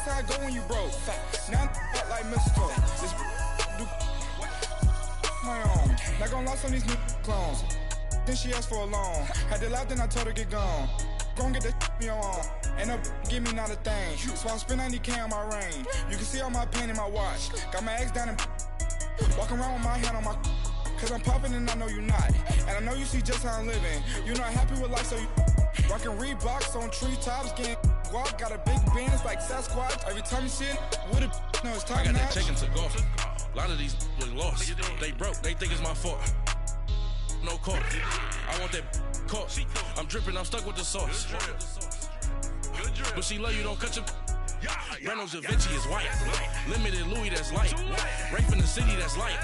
how it go when you broke. Now I'm out like mistletoe. This do my own. Not gonna lie on these new clones. Then she asked for a loan. Had to laugh, then I told her get gone. Gon' get that me on. And up give me not a thing. So I spend 90K on my range. You can see all my pain in my watch. Got my ex down and walking around with my hand on my. Cause I'm popping and I know you not. And I know you see just how I'm living. You're not happy with life, so you rockin' Reeboks on treetops, getting walk. Got a big bands like Sasquatch. Every time you see it, with a no, it's time. I got that check into golf. A lot of these was lost. They broke, they think it's my fault. No court. I want that court. I'm dripping, I'm stuck with the sauce. But she love you, don't cut your. Reynolds Da Vinci is white. Limited Louis, that's light. Rape in the city, that's light.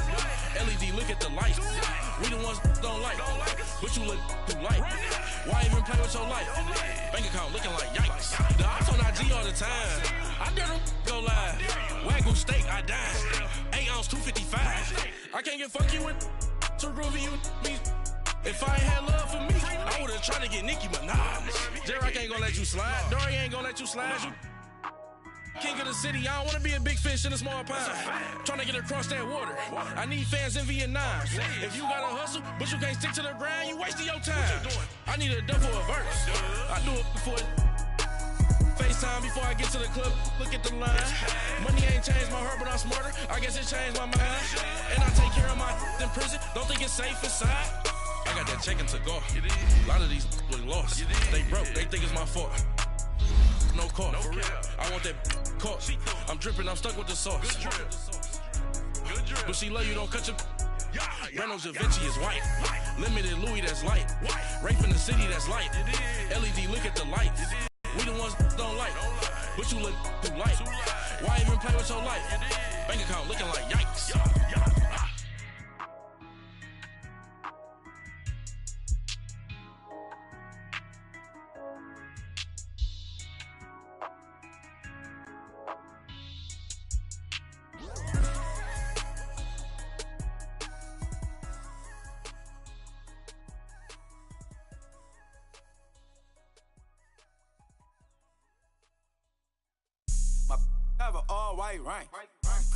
LED, look at the light. We the ones don't like. But you look too light. Why even play with your life? Bank account looking like yikes. The ops on IG all the time. I dare them go live. Wagyu steak, I dine. 8 ounce, 255. I can't get fuck you with too groovy, you me. If I ain't had love for me, I would've tried to get Nicki Minaj. J-Rock ain't gonna let you slide. Dory ain't gonna let you slide. You king of the city, I don't wanna be a big fish in a small pond. Tryna get across that water. I need fans in Vietnam. If you gotta hustle, but you can't stick to the grind, you wasting your time. I need a dub for a verse. I do it before FaceTime before I get to the club. Look at the line. Money ain't changed my heart, but I'm smarter. I guess it changed my mind. And I take care of my in prison. Don't think it's safe inside. I got that check into golf. A lot of these was lost. They broke, they think it's my fault. No court. I want that court. I'm dripping, I'm stuck with the sauce. But she love you, don't cut your. Reynolds Da Vinci is white. Limited Louis, that's light. Rape in the city, that's light. LED, look at the light. We the ones don't like. But you look too light. Why even play with your life? Bank account looking like yikes. Have an all-white rank.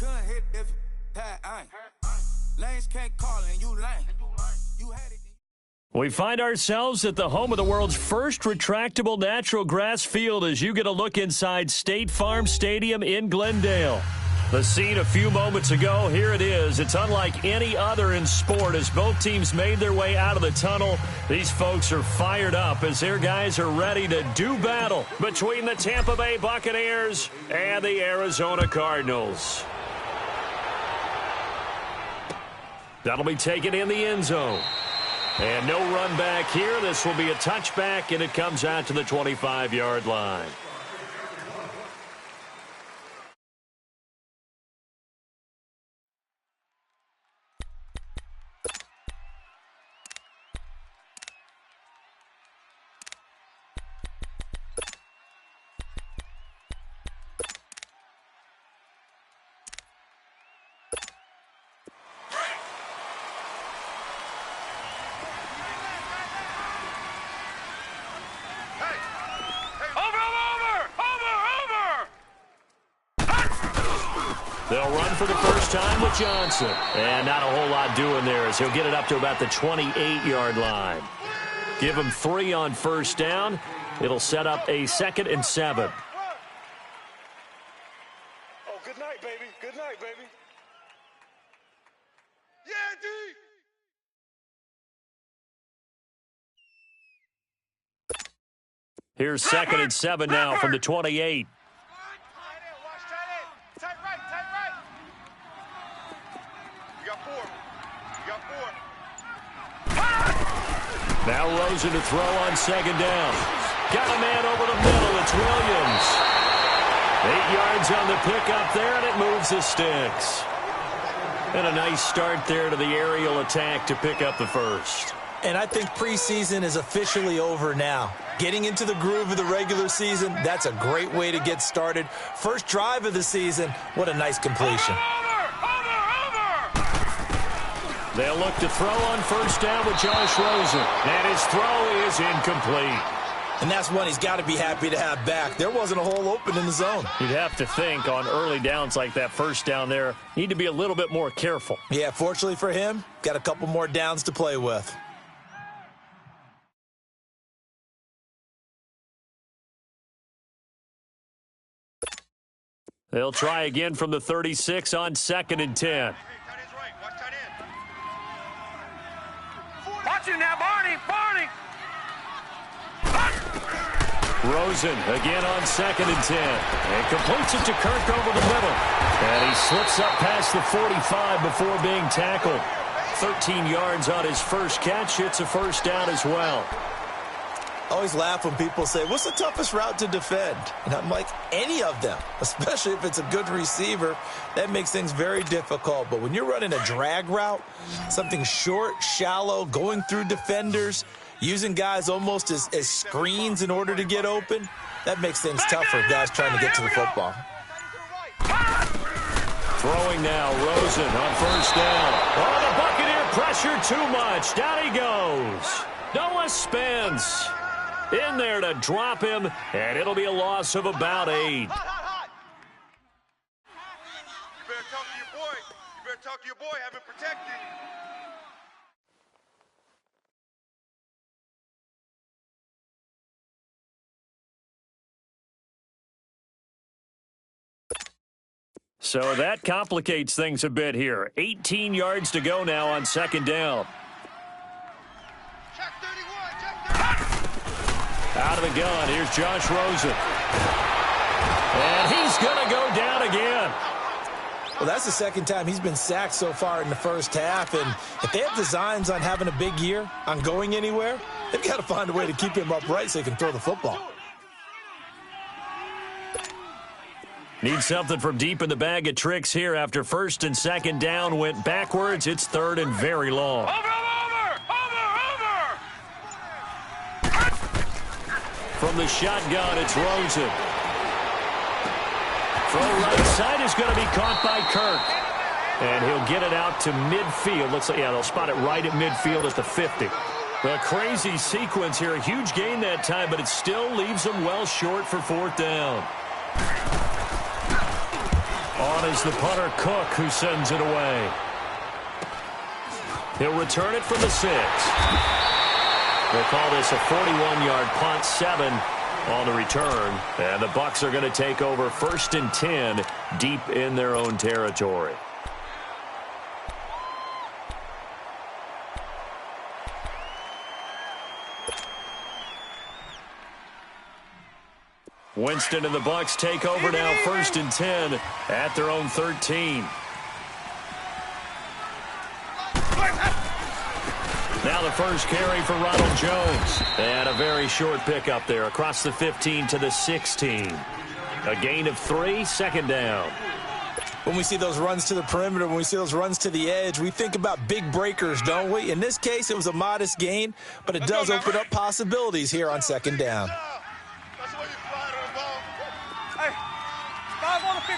Couldn't hit if it had ain't. Lanes can't call and you lame. You had it. We find ourselves at the home of the world's first retractable natural grass field as you get a look inside State Farm Stadium in Glendale. The scene a few moments ago, here it is. It's unlike any other in sport as both teams made their way out of the tunnel. These folks are fired up as their guys are ready to do battle between the Tampa Bay Buccaneers and the Arizona Cardinals. That'll be taken in the end zone. And no run back here. This will be a touchback, and it comes out to the 25-yard line. They'll run for the first time with Johnson. And not a whole lot doing there as he'll get it up to about the 28-yard line. Give him 3 on first down. It'll set up a 2nd and 7. Oh, good night, baby. Good night, baby. Yeah, D. Here's 2nd and 7 now from the 28. Now Rosen to throw on 2nd down. Got a man over the middle. It's Williams. 8 yards on the pickup there, and it moves the sticks. And a nice start there to the aerial attack to pick up the first. And I think preseason is officially over now. Getting into the groove of the regular season, that's a great way to get started. First drive of the season, what a nice completion. They'll look to throw on first down with Josh Rosen. And his throw is incomplete. And that's one he's got to be happy to have back. There wasn't a hole open in the zone. You'd have to think on early downs like that first down there, need to be a little bit more careful. Yeah, fortunately for him, got a couple more downs to play with. They'll try again from the 36 on 2nd and 10. Watch it now, Barney! Barney! Rosen again on 2nd and 10. And completes it to Kirk over the middle. And he slips up past the 45 before being tackled. 13 yards on his first catch. It's a first down as well. I always laugh when people say, what's the toughest route to defend? And I'm like, any of them, especially if it's a good receiver. That makes things very difficult. But when you're running a drag route, something short, shallow, going through defenders, using guys almost as screens in order to get open, that makes things tough for guys trying to get to the football. Throwing now, Rosen on first down. Oh, the Buccaneer pressure too much. Down he goes. Noah Spence in there to drop him, and it'll be a loss of about 8. You better talk to your boy. You better talk to your boy. Have him protected. So that complicates things a bit here. 18 yards to go now on 2nd down. Check 31. Check 31. Out of the gun, here's Josh Rosen. And he's going to go down again. Well, that's the second time he's been sacked so far in the first half. And if they have designs on having a big year, on going anywhere, they've got to find a way to keep him upright so he can throw the football. Need something from deep in the bag of tricks here after 1st and 2nd down went backwards. It's 3rd and very long. Over! From the shotgun, it's Rosen. Throw right side is going to be caught by Kirk. And he'll get it out to midfield. Looks like, yeah, they'll spot it right at midfield at the 50. A crazy sequence here. A huge gain that time, but it still leaves them well short for 4th down. On is the punter Cook, who sends it away. He'll return it from the 6. They'll call this a 41-yard punt, 7 on the return. And the Bucs are going to take over 1st and 10 deep in their own territory. Winston and the Bucs take over now, 1st and 10 at their own 13. Now the first carry for Ronald Jones. And a very short pickup there across the 15 to the 16. A gain of 3, 2nd down. When we see those runs to the perimeter, when we see those runs to the edge, we think about big breakers, don't we? In this case, it was a modest gain, but it does open up possibilities here on 2nd down. Hey, 5 on the 50.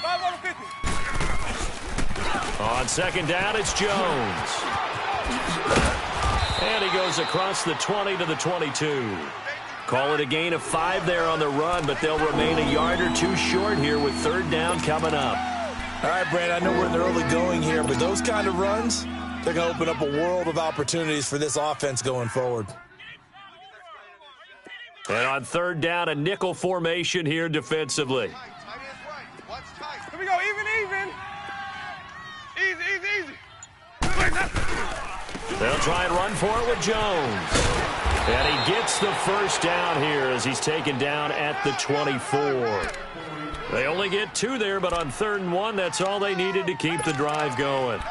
5 on the 50. On 2nd down, it's Jones. And he goes across the 20 to the 22. Call it a gain of 5 there on the run, but they'll remain a yard or 2 short here with 3rd down coming up. All right, Brand, I know we're in the early going here, but those kind of runs, they're going to open up a world of opportunities for this offense going forward. And on 3rd down, a nickel formation here defensively. Here we go, even. Easy. They'll try and run for it with Jones. And he gets the first down here as he's taken down at the 24. They only get 2 there, but on 3rd and 1, that's all they needed to keep the drive going.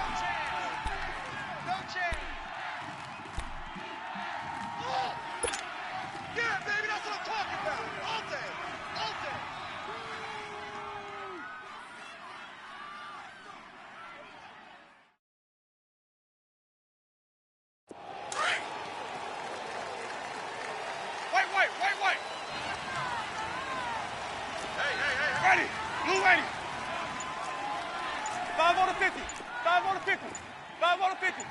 Wait. Hey. Ready. Blue ready. 5 on the 50. 5 on the 50. 5 on the 50.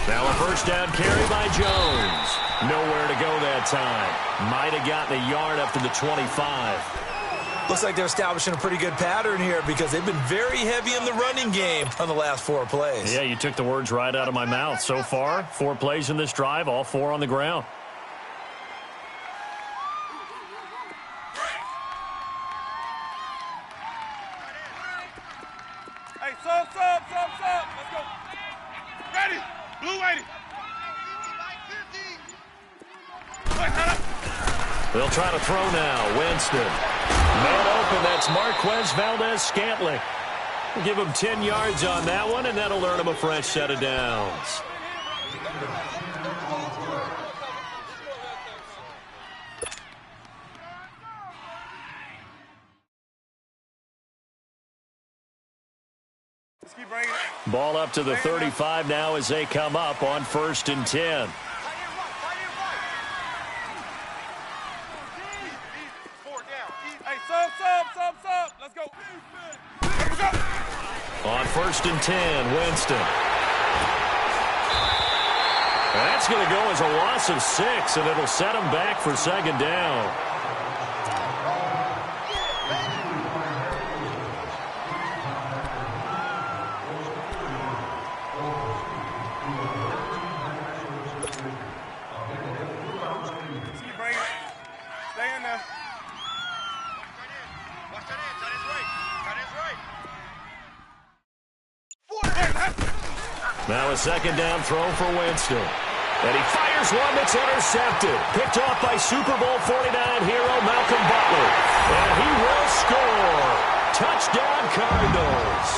Now a first down carry by Jones. Nowhere to go that time. Might have gotten a yard up to the 25. Looks like they're establishing a pretty good pattern here because they've been very heavy in the running game on the last 4 plays. Yeah, you took the words right out of my mouth. So far, 4 plays in this drive, all 4 on the ground. Hey, sub. Let's go. Ready. Blue 80. They'll try to throw now. Winston. Man open, that's Marquez Valdez-Scantling. We'll give him 10 yards on that one, and that'll earn him a fresh set of downs. Let's keep bringing it. Ball up to the 35 now as they come up on 1st and 10. Sub. Let's go. On 1st and 10, Winston. That's going to go as a loss of 6, and it'll set him back for 2nd down. Keep bringing it. Stay in there. Now a 2nd down throw for Winston. And he fires one that's intercepted. Picked off by Super Bowl 49 hero Malcolm Butler. And he will score. Touchdown, Cardinals.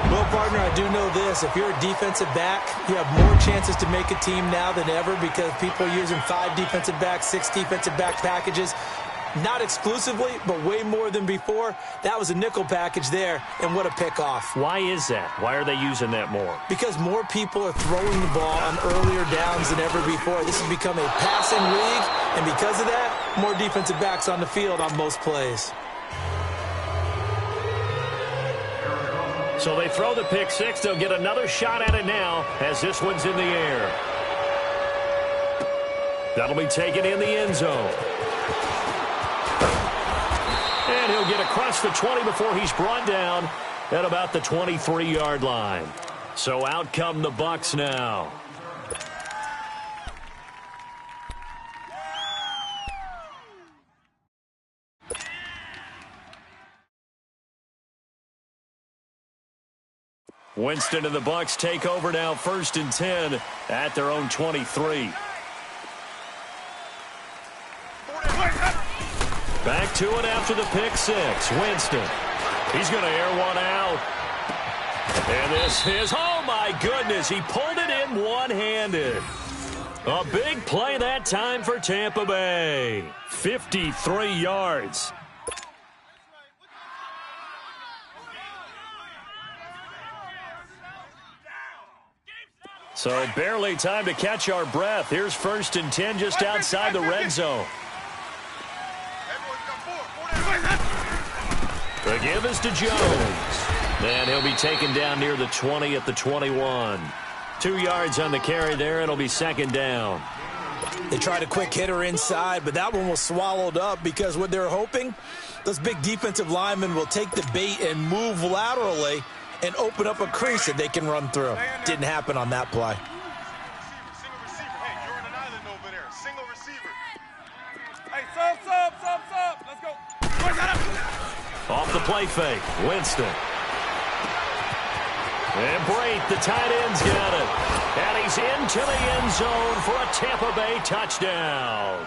Well, partner, I do know this. If you're a defensive back, you have more chances to make a team now than ever because people are using 5 defensive backs, 6 defensive back packages. Not exclusively, but way more than before. That was a nickel package there, and what a pickoff. Why is that? Why are they using that more? Because more people are throwing the ball on earlier downs than ever before. This has become a passing league, and because of that, more defensive backs on the field on most plays. So they throw the pick 6. They'll get another shot at it now as this one's in the air. That'll be taken in the end zone. And he'll get across the 20 before he's brought down at about the 23-yard line. So out come the Bucs now. Winston and the Bucs take over now 1st and 10 at their own 23. Back to it after the pick 6. Winston. He's going to air one out. And this is, oh my goodness, he pulled it in one-handed. A big play that time for Tampa Bay. 53 yards. So barely time to catch our breath. Here's 1st and 10 just outside the red zone. The give is to Jones. And he'll be taken down near the 20 at the 21. 2 yards on the carry there. It'll be 2nd down. They tried a quick hitter inside, but that one was swallowed up because what they're hoping, those big defensive linemen will take the bait and move laterally and open up a crease that they can run through. Didn't happen on that play. Single receiver. Hey, you're on an island over there. Single receiver. Hey, sub. Let's go. Off the play fake, Winston. And Brate, the tight end's got it. And he's into the end zone for a Tampa Bay touchdown.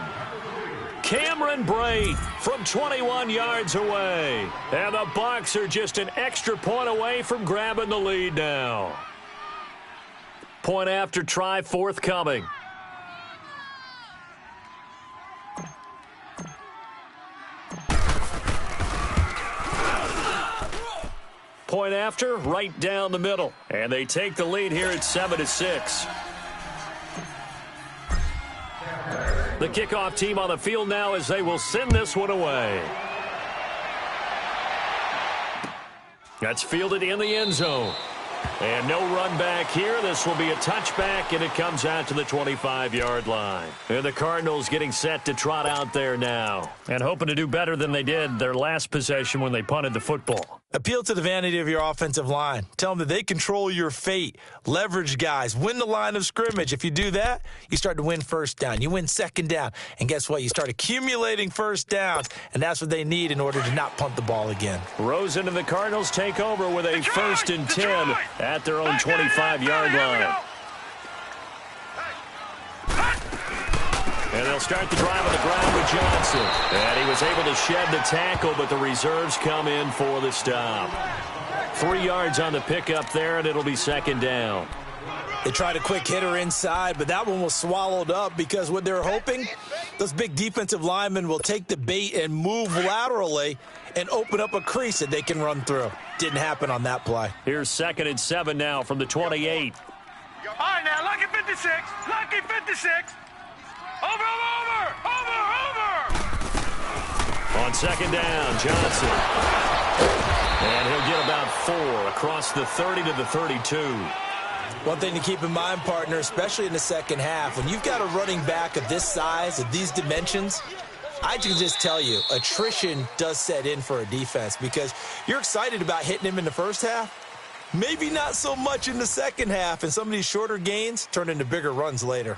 Cameron Brate from 21 yards away. And the Bucs are just an extra point away from grabbing the lead now. Point after try forthcoming. Point after, right down the middle. And they take the lead here at 7-6. The kickoff team on the field now as they will send this one away. That's fielded in the end zone. And no run back here. This will be a touchback, and it comes out to the 25-yard line. And the Cardinals getting set to trot out there now and hoping to do better than they did their last possession when they punted the football. Appeal to the vanity of your offensive line. Tell them that they control your fate. Leverage guys. Win the line of scrimmage. If you do that, you start to win first down. You win second down. And guess what? You start accumulating first downs, and that's what they need in order to not punt the ball again. Rosen and the Cardinals take over with a 1st and 10 at their own 25-yard line. And they'll start the drive on the ground with Johnson. And he was able to shed the tackle, but the reserves come in for the stop. 3 yards on the pickup there, and it'll be 2nd down. They tried a quick hitter inside, but that one was swallowed up because what they're hoping, those big defensive linemen will take the bait and move laterally and open up a crease that they can run through. Didn't happen on that play. Here's 2nd and 7 now from the 28. All right, now, lucky 56. Lucky 56. Over. On 2nd down, Johnson. And he'll get about 4 across the 30 to the 32. One thing to keep in mind, partner, especially in the second half, when you've got a running back of this size, of these dimensions, I can just tell you, attrition does set in for a defense because you're excited about hitting him in the first half. Maybe not so much in the second half, and some of these shorter gains turn into bigger runs later.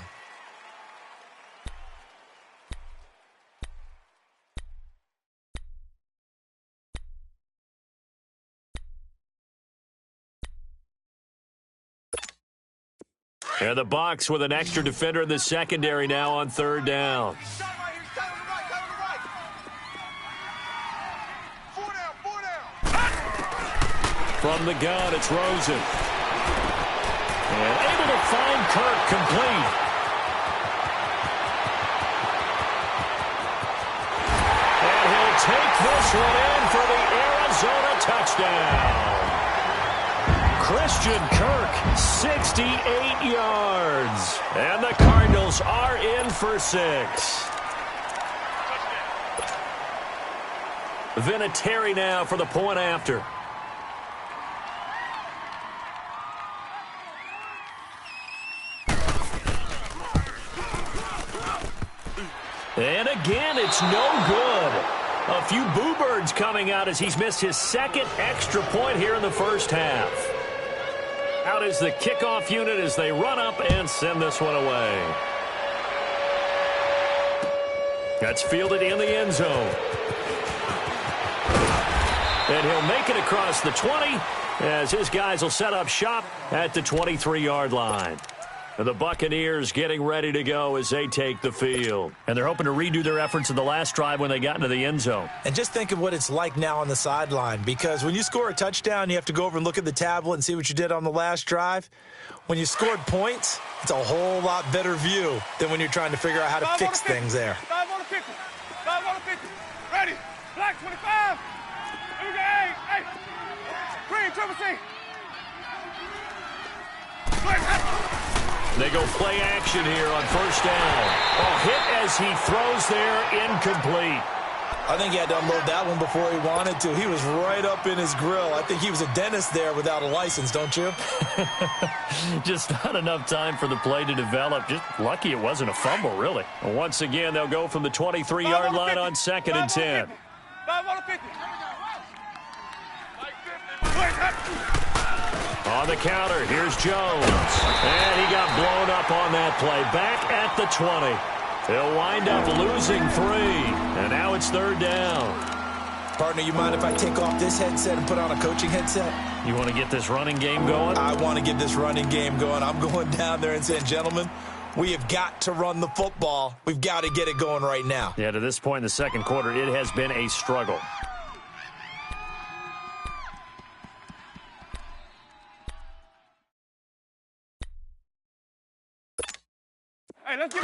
And the Bucs with an extra defender in the secondary now on 3rd down. From the gun, it's Rosen. And able to find Kirk complete. And he'll take this one in for the Arizona touchdown. Christian Kirk, 68 yards. And the Cardinals are in for 6. Vinatieri now for the point after. And again, it's no good. A few boo birds coming out as he's missed his 2nd extra point here in the first half. Out is the kickoff unit as they run up and send this one away. That's fielded in the end zone. And he'll make it across the 20 as his guys will set up shop at the 23-yard line. And the Buccaneers getting ready to go as they take the field. And they're hoping to redo their efforts in the last drive when they got into the end zone. And just think of what it's like now on the sideline, because when you score a touchdown, you have to go over and look at the tablet and see what you did on the last drive. When you scored points, it's a whole lot better view than when you're trying to figure out how to fix things there. 5 on the 50. 5 on the 50. Ready. Black 25. Here we go. Hey. Green, triple C. They go play action here on 1st down. A hit as he throws there, incomplete. I think he had to unload that one before he wanted to. He was right up in his grill. I think he was a dentist there without a license, don't you? Just not enough time for the play to develop. Just lucky it wasn't a fumble, really. And once again, they'll go from the 23-yard line on 2nd and 10. 5 on the 50. On the counter, here's Jones. And he got blown up on that play. Back at the 20. They'll wind up losing 3. And now it's 3rd down. Partner, you mind if I take off this headset and put on a coaching headset? You want to get this running game going? I want to get this running game going. I'm going down there and saying, gentlemen, we have got to run the football. We've got to get it going right now. Yeah, to this point in the second quarter, it has been a struggle.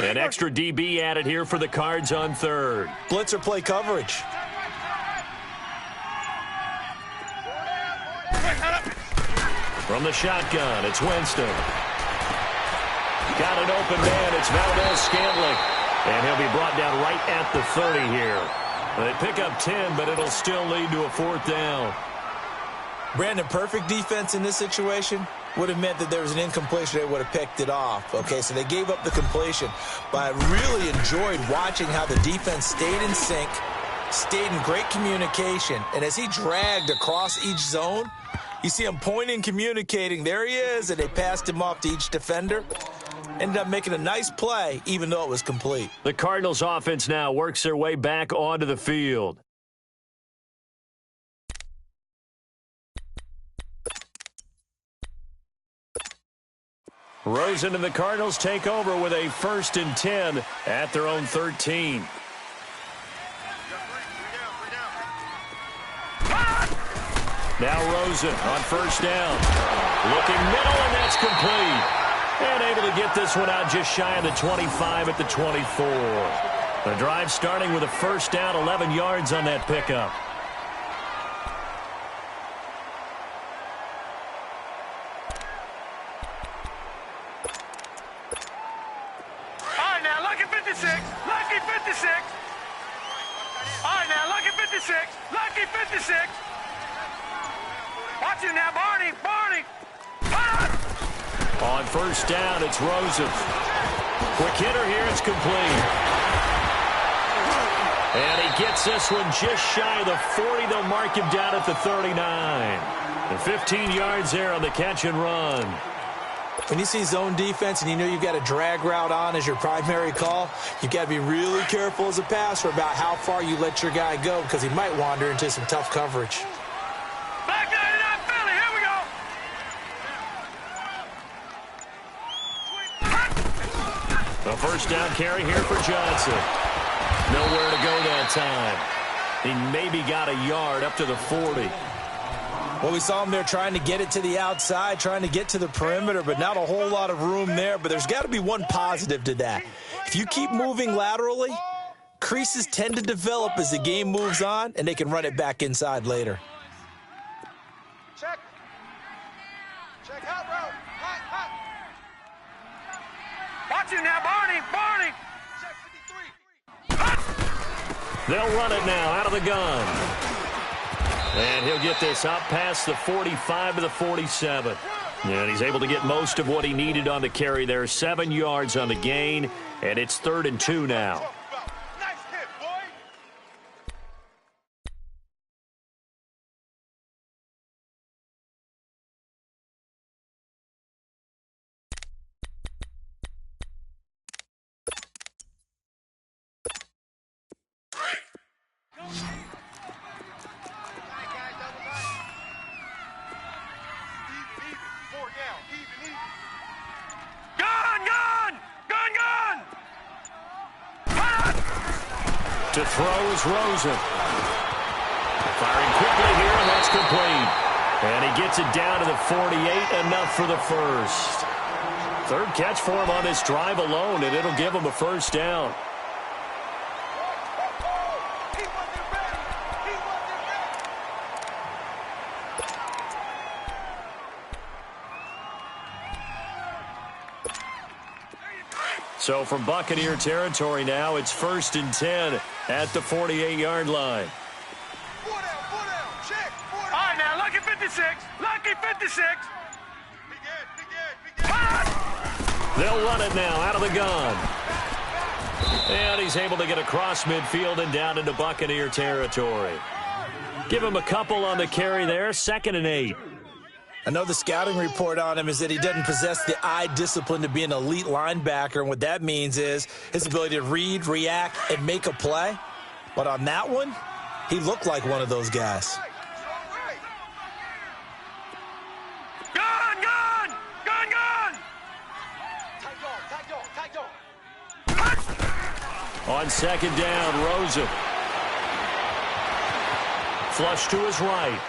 An extra DB added here for the Cards on 3rd. Blitzer play coverage. From the shotgun, it's Winston. Got an open man, it's Valdez-Scantling. And he'll be brought down right at the 30 here. They pick up 10, but it'll still lead to a 4th down. Brandon, perfect defense in this situation. would have meant that there was an incompletion. They would have picked it off. Okay, so they gave up the completion. But I really enjoyed watching how the defense stayed in sync, stayed in great communication. And as he dragged across each zone, you see him pointing, communicating. There he is, and they passed him off to each defender. Ended up making a nice play, even though it was complete. The Cardinals offense now works their way back onto the field. Rosen and the Cardinals take over with a 1st and 10 at their own 13. Now Rosen on 1st down. Looking middle, and that's complete. And able to get this one out just shy of the 25 at the 24. The drive starting with a 1st down, 11 yards on that pickup. All right, now, lucky 56. Lucky 56. All right, now, lucky 56. Lucky 56. Watch him now, Barney. Barney. On 1st down, it's Rosen. Quick hitter here, it's complete. And he gets this one just shy of the 40. They'll mark him down at the 39. And 15 yards there on the catch and run. When you see zone defense and you know you've got a drag route on as your primary call, you've got to be really careful as a passer about how far you let your guy go because he might wander into some tough coverage. Back 99 Philly, here we go. A 1st down carry here for Johnson. Nowhere to go that time. He maybe got a yard up to the 40. Well, we saw him there trying to get it to the outside, trying to get to the perimeter, but not a whole lot of room there. But there's got to be one positive to that. If you keep moving laterally, creases tend to develop as the game moves on, and they can run it back inside later. Check. Check out, bro. Hot, hot. Watch him now, Barney. Barney. Check 53. They'll run it now out of the gun. And he'll get this up past the 45 to the 47. And he's able to get most of what he needed on the carry there. 7 yards on the gain, and it's 3rd and 2 now. Nice hit, boy. To throw is Rosen. Firing quickly here, and that's complete. And he gets it down to the 48, enough for the 1st. 3rd catch for him on this drive alone, and it'll give him a 1st down. So from Buccaneer territory now, it's 1st and 10 at the 48-yard line. Four down, check. All right, now, lucky 56. Lucky 56. They'll run it now out of the gun. And he's able to get across midfield and down into Buccaneer territory. Give him a couple on the carry there, 2nd and 8. I know the scouting report on him is that he doesn't possess the eye discipline to be an elite linebacker, and what that means is his ability to read, react, and make a play. But on that one, he looked like one of those guys. Gun! On 2nd down, Rosen. Flush to his right.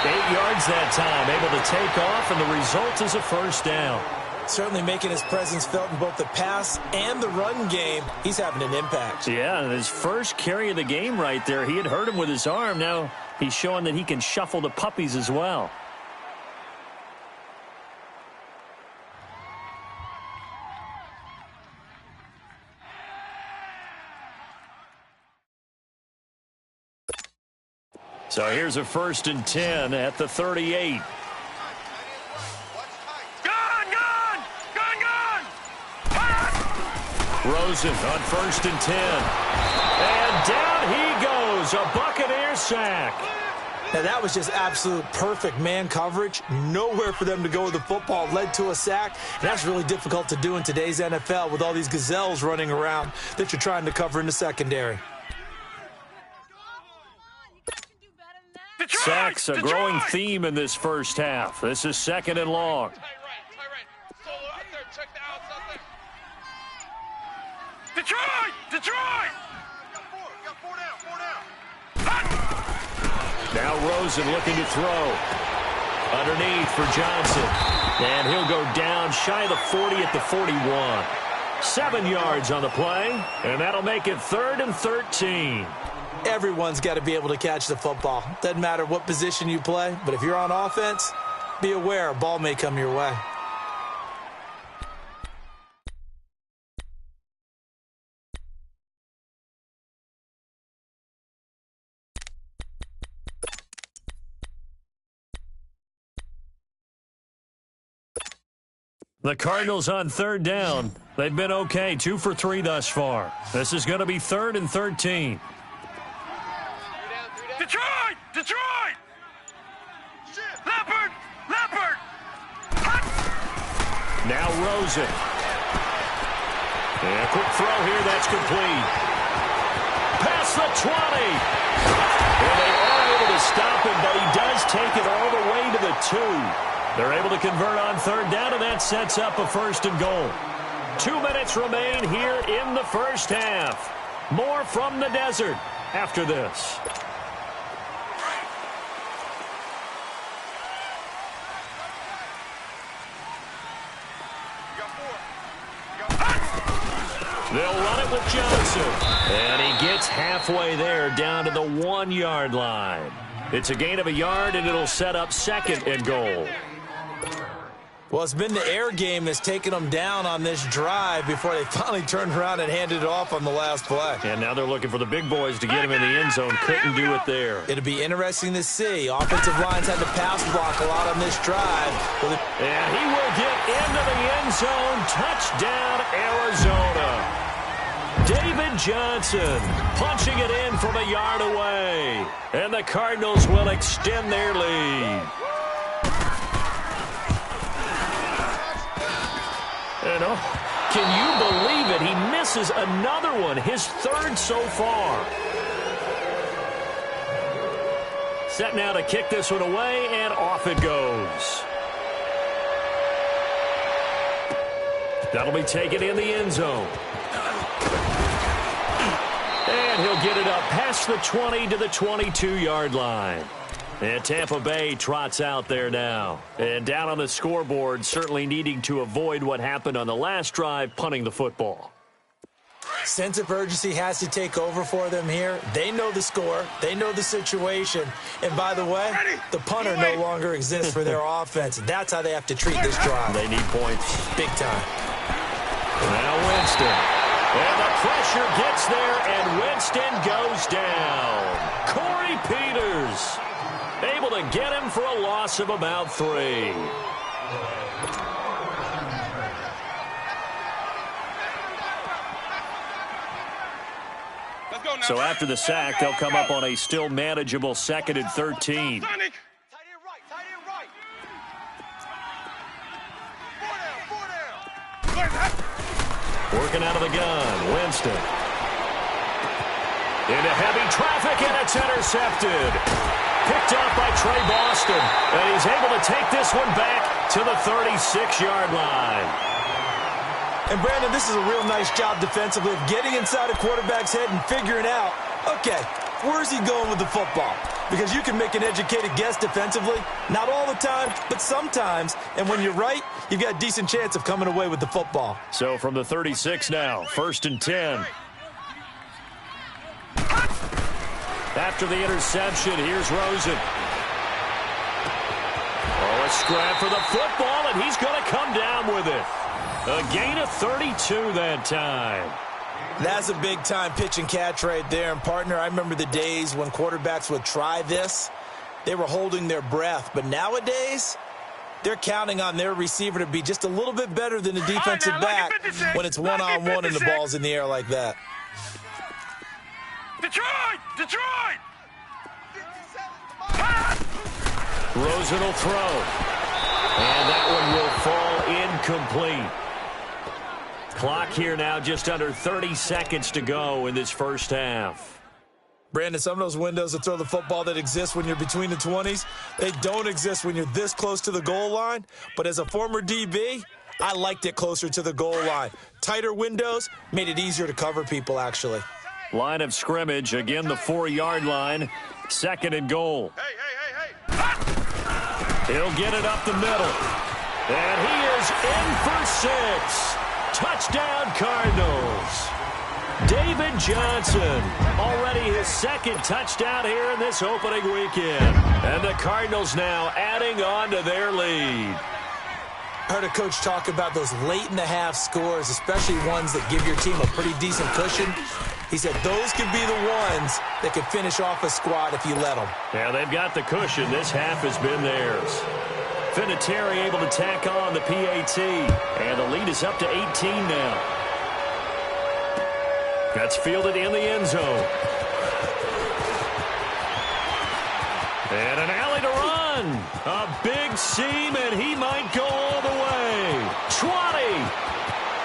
8 yards that time, able to take off, and the result is a 1st down. Certainly making his presence felt in both the pass and the run game. He's having an impact. Yeah, his first carry of the game right there. He had hurt him with his arm. Now he's showing that he can shuffle the puppies as well. So here's a 1st and 10 at the 38. Rosen on 1st and 10. And down he goes. A Buccaneer sack. Now, that was just absolute perfect man coverage. Nowhere for them to go with the football. Led to a sack. And that's really difficult to do in today's NFL with all these gazelles running around that you're trying to cover in the secondary. Sacks, a growing theme in this first half. This is 2nd and long. Detroit! Now Rosen looking to throw. Underneath for Johnson. And he'll go down shy of the 40 at the 41. 7 yards on the play, and that'll make it 3rd and 13. Everyone's got to be able to catch the football. Doesn't matter what position you play, but if you're on offense, be aware a ball may come your way. The Cardinals on 3rd down. They've been okay, 2 for 3 thus far. This is going to be 3rd and 13. Detroit! Leopard! Now Rosen. And a quick throw here, that's complete. Past the 20. And they are able to stop him, but he does take it all the way to the 2. They're able to convert on 3rd down, and that sets up a 1st and goal. 2 minutes remain here in the first half. More from the desert after this. They'll run it with Johnson. And he gets halfway there down to the 1-yard line. It's a gain of a yard, and it'll set up 2nd and goal. Well, it's been the air game that's taken them down on this drive before they finally turned around and handed it off on the last play. And now they're looking for the big boys to get him in the end zone. Couldn't do it there. It'll be interesting to see. Offensive lines had to pass block a lot on this drive. And he will get into the end zone. Touchdown, Arizona. David Johnson punching it in from a yard away. And the Cardinals will extend their lead. And can you believe it? He misses another one, his 3rd so far. Set now to kick this one away, and off it goes. That'll be taken in the end zone. And he'll get it up past the 20 to the 22-yard line. And Tampa Bay trots out there now. And down on the scoreboard, certainly needing to avoid what happened on the last drive, punting the football. Sense of urgency has to take over for them here. They know the score. They know the situation. And by the way, the punter no longer exists for their offense. That's how they have to treat this drive. They need points. Big time. Now Winston. And the pressure gets there, and Winston goes down. Corey Peters able to get him for a loss of about 3. So after the sack, they'll come up on a still manageable 2nd and 13. Working out of the gun, Winston. Into heavy traffic, and it's intercepted. Picked off by Trey Boston, and he's able to take this one back to the 36-yard line. And, Brandon, this is a real nice job defensively of getting inside a quarterback's head and figuring out, okay, where's he going with the football? Because you can make an educated guess defensively. Not all the time, but sometimes. And when you're right, you've got a decent chance of coming away with the football. So from the 36 now, 1st and 10. After the interception, here's Rosen. Oh, a scrap for the football, and he's going to come down with it. A gain of 32 that time. That's a big-time pitch and catch right there. And, partner, I remember the days when quarterbacks would try this. They were holding their breath. But nowadays, they're counting on their receiver to be just a little bit better than the defensive back when it's one-on-one and the ball's in the air like that. Detroit! Rosen will throw. And that one will fall incomplete. Clock here now, just under 30 seconds to go in this first half. Brandon, some of those windows to throw the football that exist when you're between the 20s, they don't exist when you're this close to the goal line. But as a former DB, I liked it closer to the goal line. Tighter windows made it easier to cover people, actually. Line of scrimmage, again the 4-yard line. 2nd and goal. He'll get it up the middle. And he is in for 6. Touchdown, Cardinals. David Johnson, already his 2nd touchdown here in this opening weekend. And the Cardinals now adding on to their lead. I heard a coach talk about those late-in-the-half scores, especially ones that give your team a pretty decent cushion. He said those could be the ones that could finish off a squad if you let them. Yeah, they've got the cushion. This half has been theirs. Vinatieri able to tack on the PAT. And the lead is up to 18 now. That's fielded in the end zone. And an alley to run. A big seam, and he might go all the way. 20.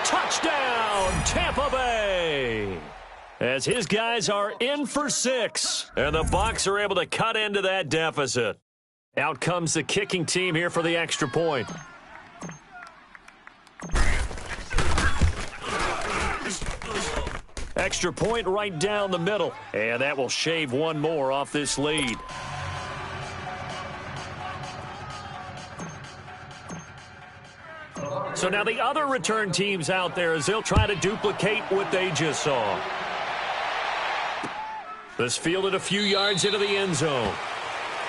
Touchdown, Tampa Bay. As his guys are in for 6. And the Bucs are able to cut into that deficit. Out comes the kicking team here for the extra point. Extra point right down the middle. And that will shave one more off this lead. So now the other return teams out there as they'll try to duplicate what they just saw. This fielded a few yards into the end zone.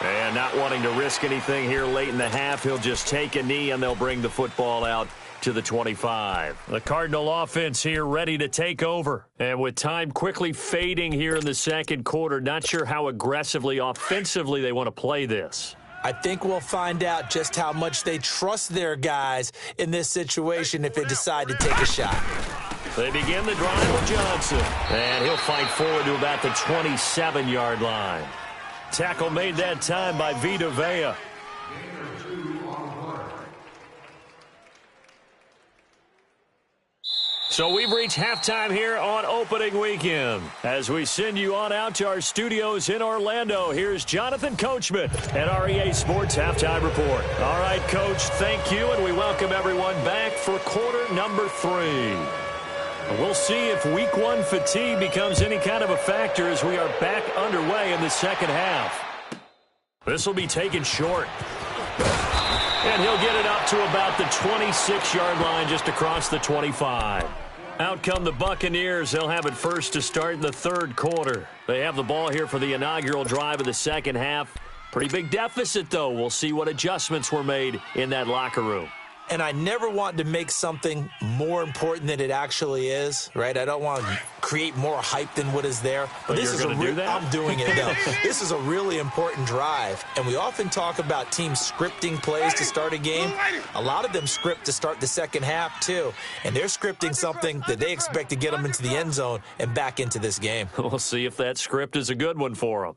And not wanting to risk anything here late in the half, he'll just take a knee and they'll bring the football out to the 25. The Cardinal offense here ready to take over. And with time quickly fading here in the second quarter, not sure how aggressively, offensively they want to play this. I think we'll find out just how much they trust their guys in this situation if they decide to take a shot. They begin the drive with Johnson. And he'll fight forward to about the 27-yard line. Tackle made that time by Vita Vea. So we've reached halftime here on opening weekend. As we send you on out to our studios in Orlando, here's Jonathan Coachman at REA Sports Halftime Report. All right, Coach, thank you, and we welcome everyone back for quarter number 3. We'll see if week 1 fatigue becomes any kind of a factor as we are back underway in the second half. This will be taken short. And he'll get it up to about the 26-yard line just across the 25. Out come the Buccaneers. They'll have it first to start in the third quarter. They have the ball here for the inaugural drive of the second half. Pretty big deficit, though. We'll see what adjustments were made in that locker room. And I never want to make something more important than it actually is, right? I don't want to create more hype than what is there. But this you're going to do that? I'm doing it, though. This is a really important drive. And we often talk about teams scripting plays to start a game. A lot of them script to start the second half, too. And they're scripting something that they expect to get them into the end zone and back into this game. We'll see if that script is a good one for them.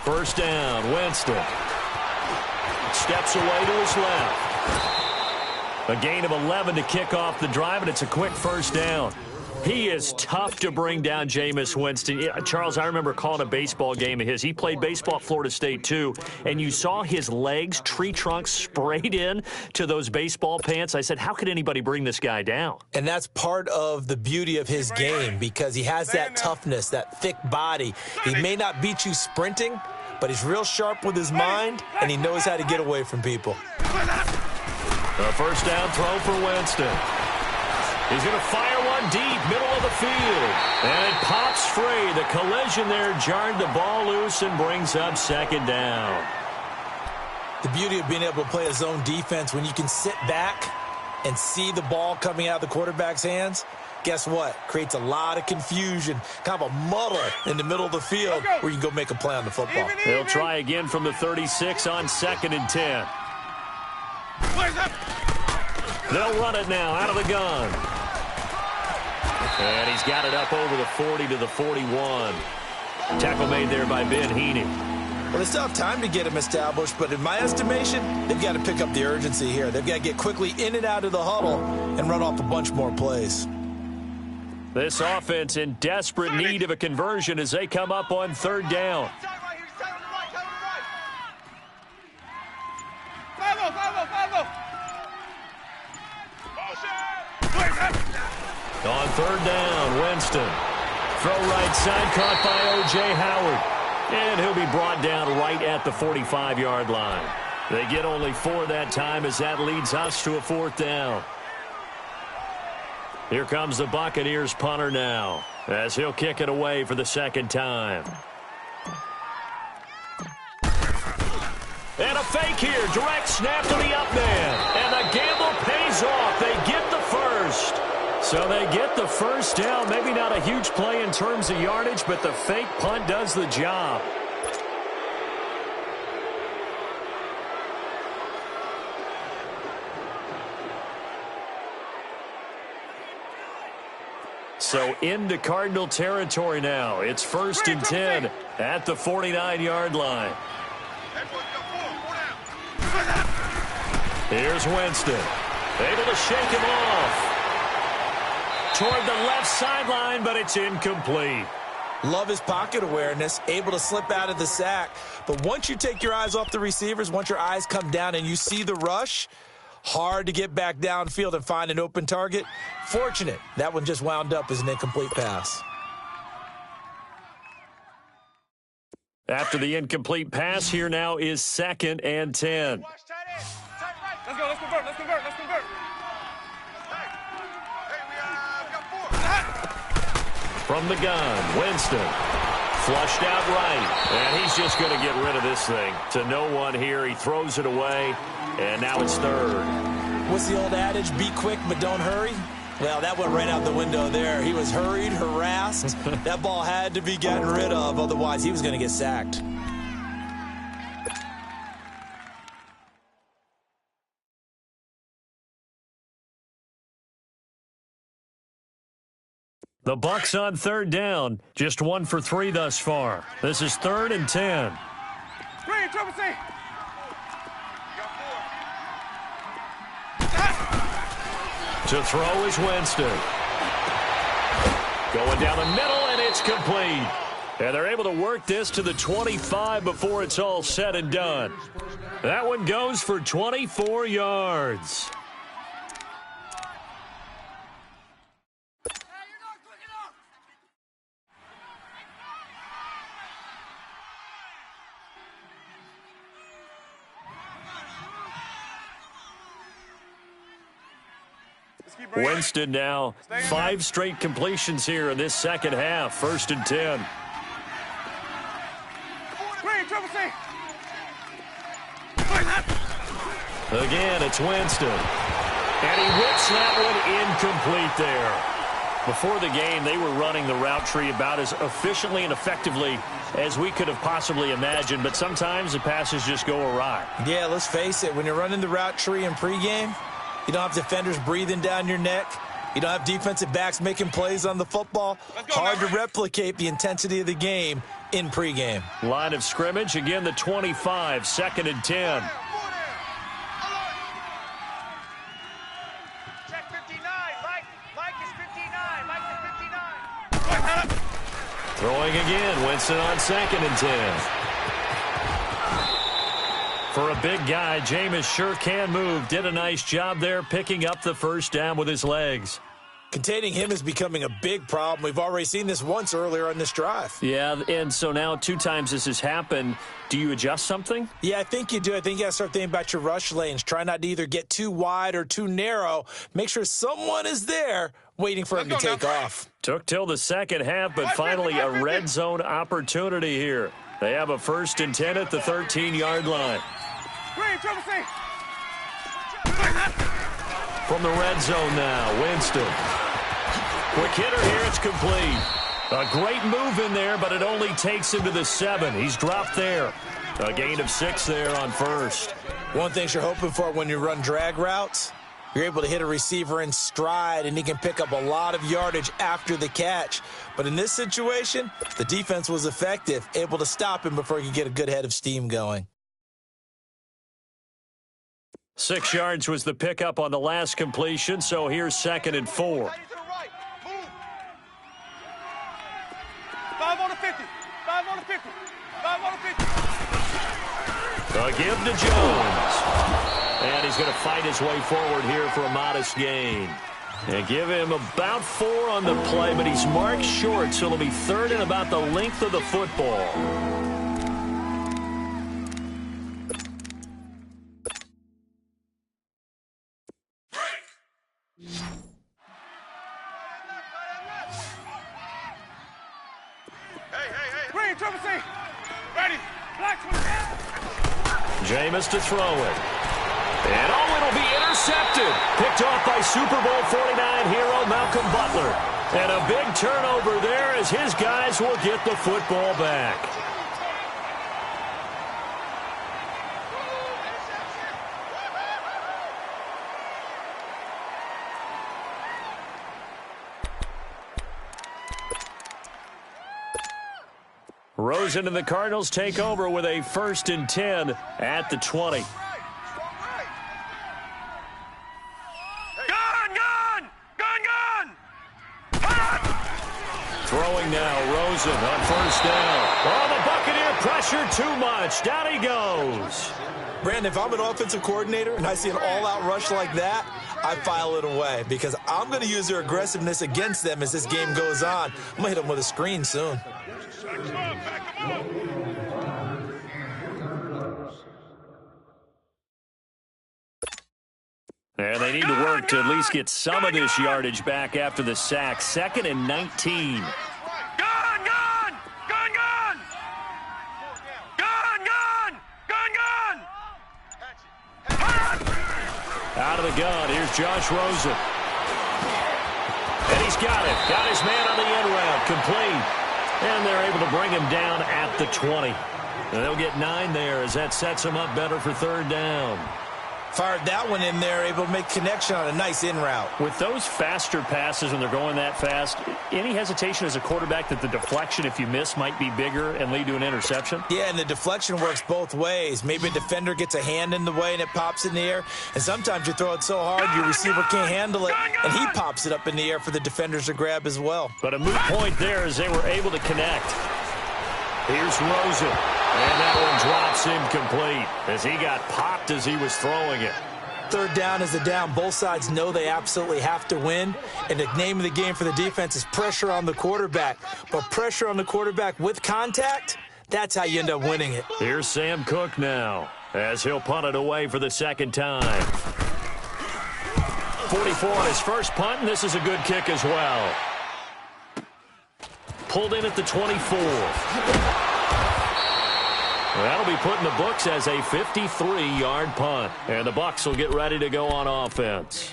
First down, Winston. Steps away to his left. A gain of 11 to kick off the drive, and it's a quick first down. He is tough to bring down, Jameis Winston. Yeah, Charles, I remember calling a baseball game of his. He played baseball at Florida State, too, and you saw his legs, tree trunks sprayed in to those baseball pants. I said, how could anybody bring this guy down? And that's part of the beauty of his game because he has that toughness, that thick body. He may not beat you sprinting, but he's real sharp with his mind, and he knows how to get away from people. A first down throw for Winston. He's going to fire one deep, middle of the field. And it pops free. The collision there jarred the ball loose and brings up second down. The beauty of being able to play a zone defense when you can sit back and see the ball coming out of the quarterback's hands, Guess what? Creates a lot of confusion, kind of a muddle in the middle of the field where you can go make a play on the football. They'll try again from the 36 on 2nd and 10. They'll run it now out of the gun. And he's got it up over the 40 to the 41. Tackle made there by Ben Heaney. Well, they still have time to get him established, but in my estimation, they've got to pick up the urgency here. They've got to get quickly in and out of the huddle and run off a bunch more plays. This offense in desperate need of a conversion as they come up on 3rd down. On 3rd down, Winston. Throw right side, caught by O.J. Howard. And he'll be brought down right at the 45-yard line. They get only 4 that time as that leads us to a 4th down. Here comes the Buccaneers punter now as he'll kick it away for the 2nd time. And a fake here. Direct snap to the up man. And the gamble pays off. They get the first. So they get the first down. Maybe not a huge play in terms of yardage, but the fake punt does the job. So into Cardinal territory now. It's 1st and 10 at the 49-yard line. Here's Winston. Able to shake him off. Toward the left sideline, but it's incomplete. Love his pocket awareness, able to slip out of the sack. But once you take your eyes off the receivers, once your eyes come down and you see the rush, hard to get back downfield and find an open target. Fortunate, that one just wound up as an incomplete pass. After the incomplete pass, here now is 2nd and 10. Let's go, let's convert. From the gun, Winston. Flushed out right. And he's just going to get rid of this thing. To no one here. He throws it away. And now it's 3rd. What's the old adage? Be quick, but don't hurry. Well, that went right out the window there. He was hurried, harassed. That ball had to be gotten rid of. Otherwise, he was going to get sacked. The Bucs on 3rd down. Just 1 for 3 thus far. This is 3rd and 10. To throw is Winston. Going down the middle, and it's complete. And they're able to work this to the 25 before it's all said and done. That one goes for 24 yards. Winston now 5 straight completions here in this second half. 1st and 10. Again, it's Winston. And he whips that one incomplete there. Before the game, they were running the route tree about as efficiently and effectively as we could have possibly imagined, but sometimes the passes just go awry. Yeah, let's face it. When you're running the route tree in pregame, you don't have defenders breathing down your neck. You don't have defensive backs making plays on the football. Hard to replicate the intensity of the game in pregame. Line of scrimmage, again the 25, 2nd and 10. Check 59. Mike is 59. Mike is 59. Throwing again, Winston on 2nd and 10. For a big guy, Jameis sure can move. Did a nice job there picking up the first down with his legs. Containing him is becoming a big problem. We've already seen this once earlier on this drive. Yeah, and so now 2 times this has happened. Do you adjust something? Yeah, I think you do. I think you got to start thinking about your rush lanes. Try not to either get too wide or too narrow. Make sure someone is there waiting for him to take off. Took till the second half, but finally a red zone opportunity here. They have a 1st and 10 at the 13-yard line. From the red zone now, Winston. Quick hitter here, it's complete. A great move in there, but it only takes him to the 7. He's dropped there. A gain of 6 there on first. One thing you're hoping for when you run drag routes, you're able to hit a receiver in stride, and he can pick up a lot of yardage after the catch. But in this situation, the defense was effective, able to stop him before he could get a good head of steam going. 6 yards was the pickup on the last completion, so here's 2nd and 4. 5 on the 50. 5 on the 50. 5 on the 50. A give to Jones. And he's going to fight his way forward here for a modest gain. And give him about 4 on the play, but he's marked short, so it'll be 3rd and about the length of the football. Green, triple C. Ready. Black 20. Jameis to throw it. And it'll be intercepted. Picked off by Super Bowl 49 hero Malcolm Butler. And a big turnover there as his guys will get the football back. Rosen and the Cardinals take over with a 1st and 10 at the 20. Throwing now, Rosen on 1st down. Oh, the Buccaneer pressure too much. Down he goes. Brandon, if I'm an offensive coordinator and I see an all-out rush like that, I file it away because I'm going to use their aggressiveness against them as this game goes on. I'm going to hit them with a screen soon. And they need to work to at least get some of this yardage back after the sack. 2nd and 19. Out of the gun, here's Josh Rosen. And he's got it. Got his man on the end route, complete. And they're able to bring him down at the 20. And they'll get 9 there as that sets him up better for 3rd down. Fired that one in there, able to make connection on a nice in route. With those faster passes when they're going that fast, any hesitation as a quarterback that the deflection, if you miss, might be bigger and lead to an interception? Yeah, and the deflection works both ways. Maybe a defender gets a hand in the way and it pops in the air. And sometimes you throw it so hard your receiver can't handle it, and he pops it up in the air for the defenders to grab as well. But a moot point there as they were able to connect. Here's Rosen. And that one drops incomplete as he got popped as he was throwing it. 3rd down is a down. Both sides know they absolutely have to win. And the name of the game for the defense is pressure on the quarterback. But pressure on the quarterback with contact, that's how you end up winning it. Here's Sam Cook now as he'll punt it away for the 2nd time. 44 on his first punt, and this is a good kick as well. Pulled in at the 24. That'll be put in the books as a 53-yard punt. And the Bucs will get ready to go on offense.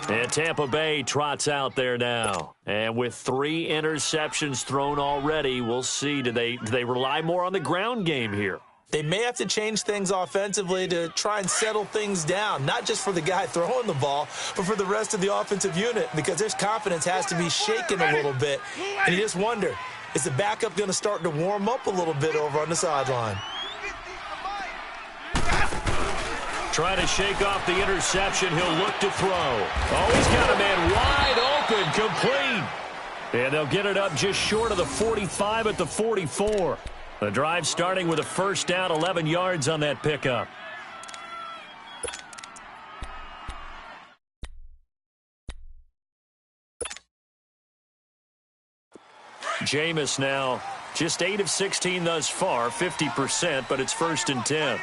And Tampa Bay trots out there now. And with 3 interceptions thrown already, we'll see. Do they rely more on the ground game here? They may have to change things offensively to try and settle things down, not just for the guy throwing the ball, but for the rest of the offensive unit, because their confidence has to be shaken a little bit. And you just wonder, is the backup going to start to warm up a little bit over on the sideline? Trying to shake off the interception. He'll look to throw. Oh, he's got a man wide open, complete. And they'll get it up just short of the 45 at the 44. The drive starting with a 1st down, 11 yards on that pickup. Jameis now just 8 of 16 thus far, 50%, but it's 1st and 10.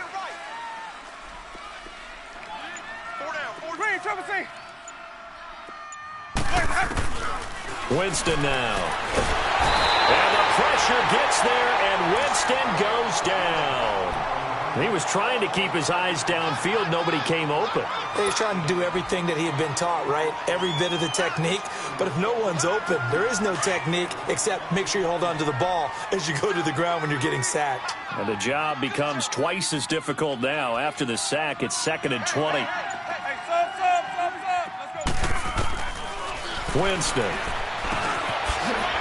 Winston now. And the pressure gets there, and Winston goes down. He was trying to keep his eyes downfield. Nobody came open. He's trying to do everything that he had been taught, right? Every bit of the technique. But if no one's open, there is no technique except make sure you hold on to the ball as you go to the ground when you're getting sacked. And the job becomes twice as difficult now. After the sack, it's 2nd and 20. Winston.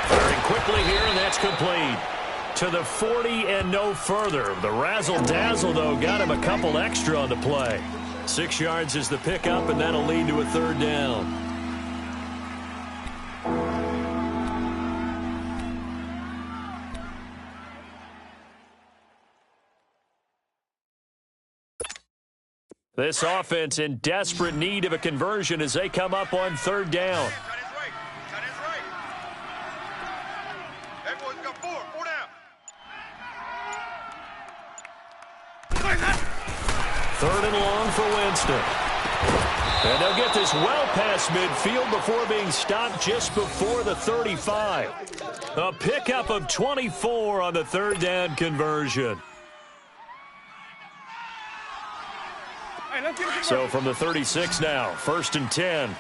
Firing quickly here, and that's complete. To the 40 and no further. The razzle-dazzle, though, got him a couple extra on the play. 6 yards is the pickup, and that'll lead to a 3rd down. This offense in desperate need of a conversion as they come up on 3rd down. Third and long for Winston. And they'll get this well past midfield before being stopped just before the 35. A pickup of 24 on the 3rd down conversion. So from the 36 now, 1st and 10.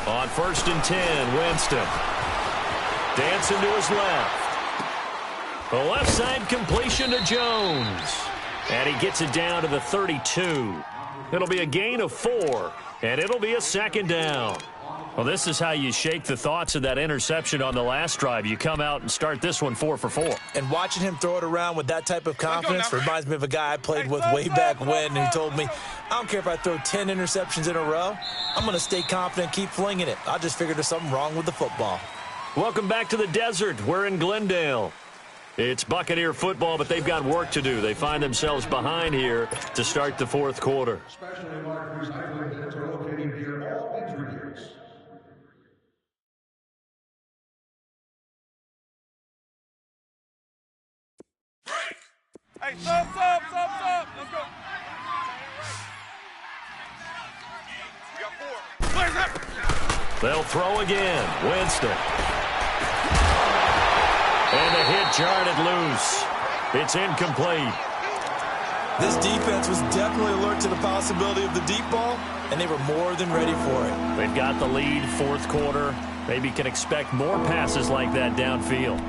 On 1st and 10, Winston. Dancing to his left. A left side completion to Jones. And he gets it down to the 32. It'll be a gain of 4, and it'll be a 2nd down. Well, this is how you shake the thoughts of that interception on the last drive. You come out and start this one 4 for 4. And watching him throw it around with that type of confidence reminds me of a guy I played with way back when who told me, I don't care if I throw 10 interceptions in a row. I'm going to stay confident, keep flinging it. I just figured there's something wrong with the football. Welcome back to the desert. We're in Glendale. It's Buccaneer football, but they've got work to do. They find themselves behind here to start the 4th quarter. Especially markers that are located near all injuries. Hey, sub. Let's go. We got 4. They'll throw again. Winston. And the hit jarred it loose. It's incomplete. This defense was definitely alert to the possibility of the deep ball, and they were more than ready for it. They've got the lead, 4th quarter. Maybe can expect more passes like that downfield.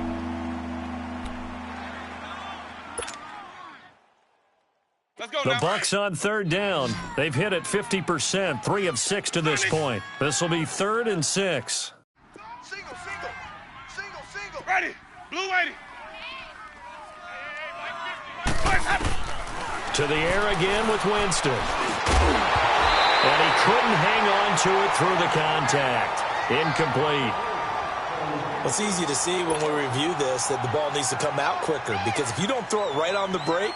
The Bucs on 3rd down. They've hit it 50%, 3 of 6 to this point. This will be 3rd and 6. Single. Ready. Blue lady. To the air again with Winston. And he couldn't hang on to it through the contact. Incomplete. Well, it's easy to see when we review this that the ball needs to come out quicker, because if you don't throw it right on the break,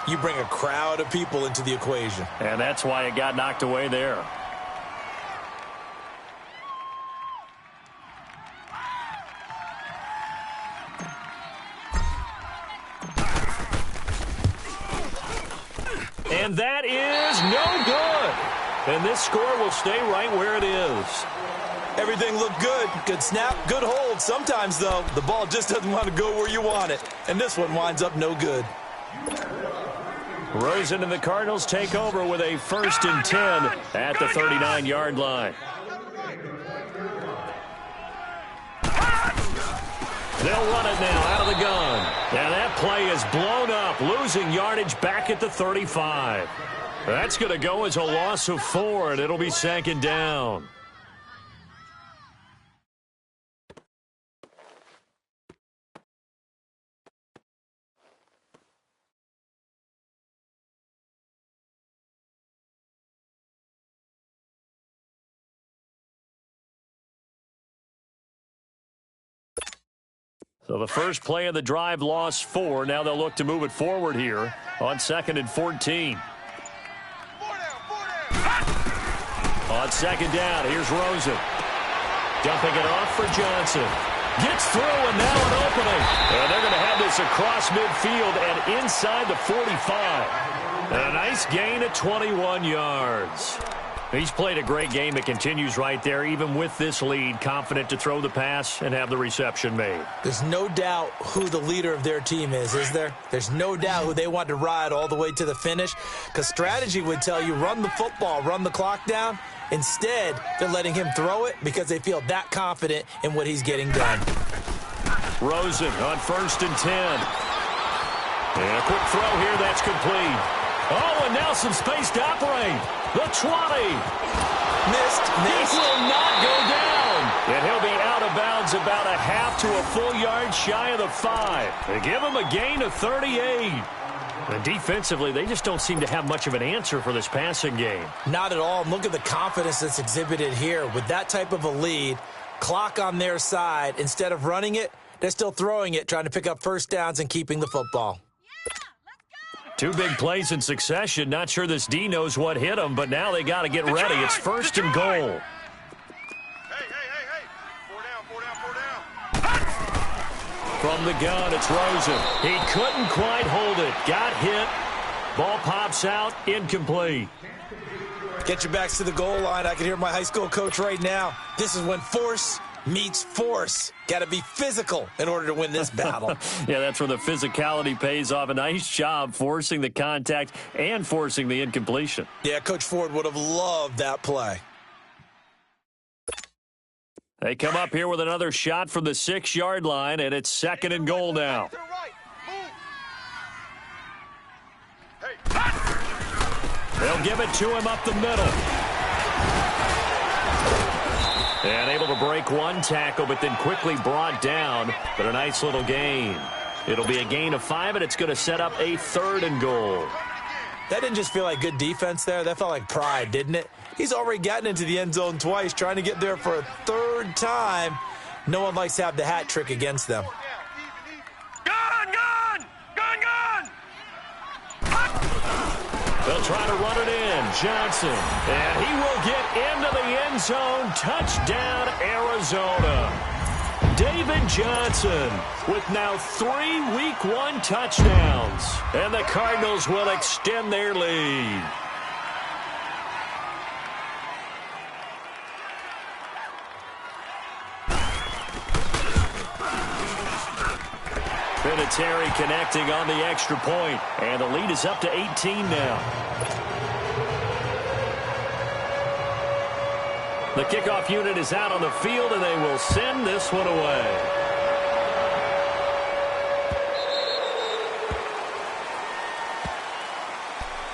you bring a crowd of people into the equation. And that's why it got knocked away there. And that is no good. And this score will stay right where it is. Everything looked good. Good snap, good hold. Sometimes, though, the ball just doesn't want to go where you want it. And this one winds up no good. Rosen and the Cardinals take over with a 1st and 10 at the 39-yard line. They'll run it now out of the gun. And that play is blown up, losing yardage back at the 35. That's going to go as a loss of 4, and it'll be 2nd down. So the first play of the drive lost 4. Now they'll look to move it forward here on 2nd and 14. On 2nd down, here's Rosen. Dumping it off for Johnson. Gets through, and now an opening. And they're going to have this across midfield and inside the 45. And a nice gain of 21 yards. He's played a great game. It continues right there, even with this lead, confident to throw the pass and have the reception made. There's no doubt who the leader of their team is there? There's no doubt who they want to ride all the way to the finish, because strategy would tell you run the football, run the clock down. Instead, they're letting him throw it because they feel that confident in what he's getting done. Rosen on 1st and 10. And a quick throw here that's complete. Oh, and now some space to operate. The 20. Missed. He will not go down. And he'll be out of bounds about a half to a full yard shy of the 5. They give him a gain of 38. And defensively, they just don't seem to have much of an answer for this passing game. Not at all. And look at the confidence that's exhibited here. With that type of a lead, clock on their side, instead of running it, they're still throwing it, trying to pick up first downs and keeping the football. 2 big plays in succession. Not sure this D knows what hit him, but now they got to get ready. It's 1st and goal. Hey. 4 down. From the gun, it's Rosen. He couldn't quite hold it. Got hit. Ball pops out. Incomplete. Get your backs to the goal line. I can hear my high school coach right now. This is when force meets force. Got to be physical in order to win this battle. Yeah, that's where the physicality pays off. A nice job forcing the contact and forcing the incompletion. Yeah, Coach Ford would have loved that play. They come up here with another shot from the 6-yard line, and it's 2nd and goal now. They'll give it to him up the middle. And able to break one tackle, but then quickly brought down. But a nice little gain. It'll be a gain of 5, and it's going to set up a 3rd and goal. That didn't just feel like good defense there. That felt like pride, didn't it? He's already gotten into the end zone twice, trying to get there for a 3rd time. No one likes to have the hat trick against them. They'll try to run it in. Johnson. And he will get into the end zone. Touchdown, Arizona. David Johnson with now 3 Week 1 touchdowns. And the Cardinals will extend their lead. Vinatieri connecting on the extra point, and the lead is up to 18 now. The kickoff unit is out on the field, and they will send this one away.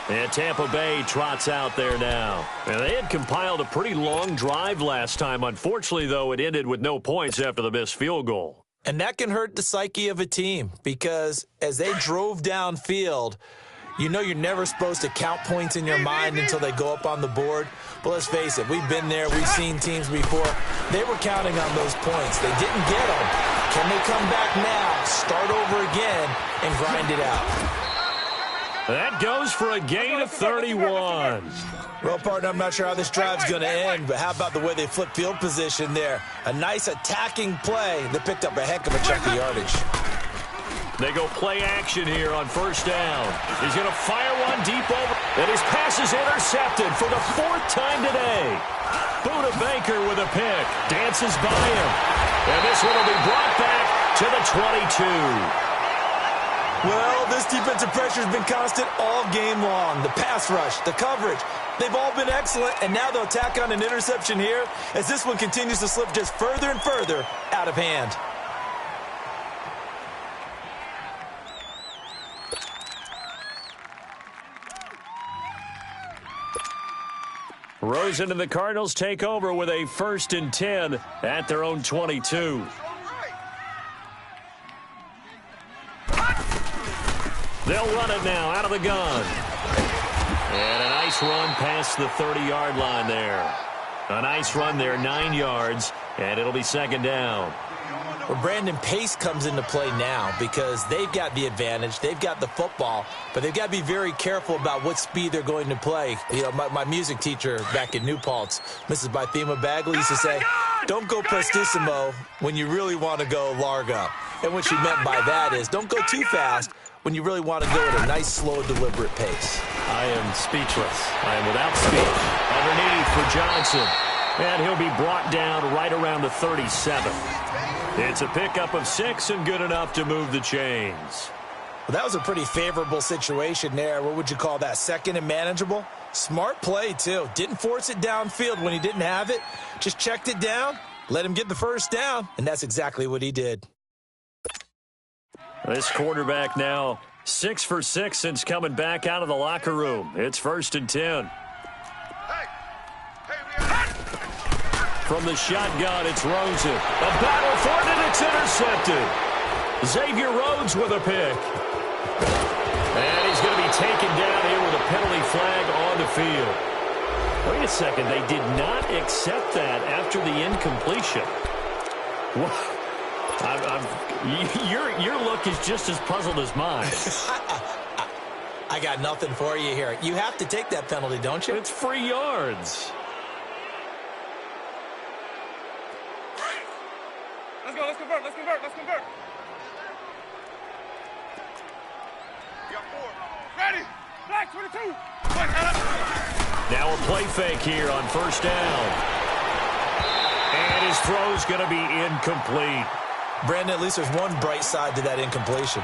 And Tampa Bay trots out there now. And they had compiled a pretty long drive last time. Unfortunately, though, it ended with no points after the missed field goal. And that can hurt the psyche of a team, because as they drove downfield, you know you're never supposed to count points in your mind until they go up on the board. But let's face it, we've been there. We've seen teams before. They were counting on those points. They didn't get them. Can they come back now, start over again, and grind it out? That goes for a gain of 31. Well, partner, I'm not sure how this drive's going to end, but how about the way they flip field position there? A nice attacking play that picked up a heck of a chunk of yardage. They go play action here on 1st down. He's going to fire one deep over, and his pass is intercepted for the 4th time today. Buda Baker with a pick, dances by him, and this one will be brought back to the 22. Well, this defensive pressure has been constant all game long. The pass rush, the coverage, they've all been excellent, and now they'll tack on an interception here as this one continues to slip just further and further out of hand. Rosen and the Cardinals take over with a 1st and 10 at their own 22. They'll run it now out of the gun. And a nice run past the 30-yard line there. A nice run there, 9 yards, and it'll be 2nd down. Well, Brandon, pace comes into play now because they've got the advantage. They've got the football, but they've got to be very careful about what speed they're going to play. You know, my music teacher back in New Paltz, Mrs. Bythema Bagley, used to say, don't go prestissimo when you really want to go largo. And what she meant by that is don't go too fast when you really want to go at a nice, slow, deliberate pace. I am speechless. I am without speech. Underneath for Johnson. And he'll be brought down right around the 37. It's a pickup of 6 and good enough to move the chains. Well, that was a pretty favorable situation there. What would you call that? Second and manageable? Smart play, too. Didn't force it downfield when he didn't have it. Just checked it down, let him get the first down, and that's exactly what he did. This quarterback now 6 for 6 since coming back out of the locker room. It's 1st and 10. From the shotgun, it's Rosen. A battle for it, and it's intercepted. Xavier Rhodes with a pick. And he's going to be taken down here with a penalty flag on the field. Wait a second. They did not accept that after the incompletion. Your look is just as puzzled as mine. I got nothing for you here. You have to take that penalty, don't you? It's free yards. Let's go. Let's convert. Let's convert. Let's convert. You got 4. Ready. Black 22. Now a play fake here on 1st down. And his throw's going to be incomplete. Brandon, at least there's one bright side to that incompletion.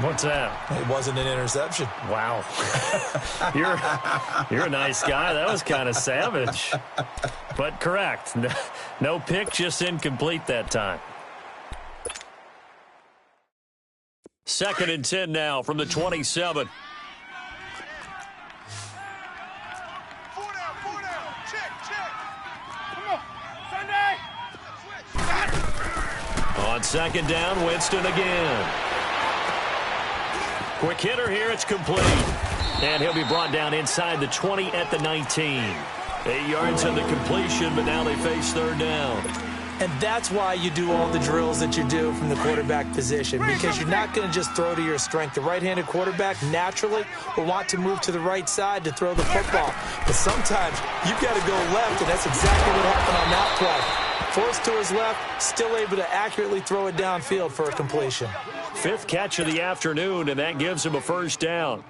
What's that? It wasn't an interception. Wow. You're a nice guy. That was kind of savage. But correct. No pick, just incomplete that time. 2nd and 10 now from the 27. 4 down. Check. Come on. Sunday. On 2nd down, Winston again. Quick hitter here, it's complete. And he'll be brought down inside the 20 at the 19. 8 yards on the completion, but now they face 3rd down. And that's why you do all the drills that you do from the quarterback position, because you're not going to just throw to your strength. The right-handed quarterback naturally will want to move to the right side to throw the football. But sometimes you've got to go left, and that's exactly what happened on that play. Forced to his left, still able to accurately throw it downfield for a completion. 5th catch of the afternoon, and that gives him a 1st down.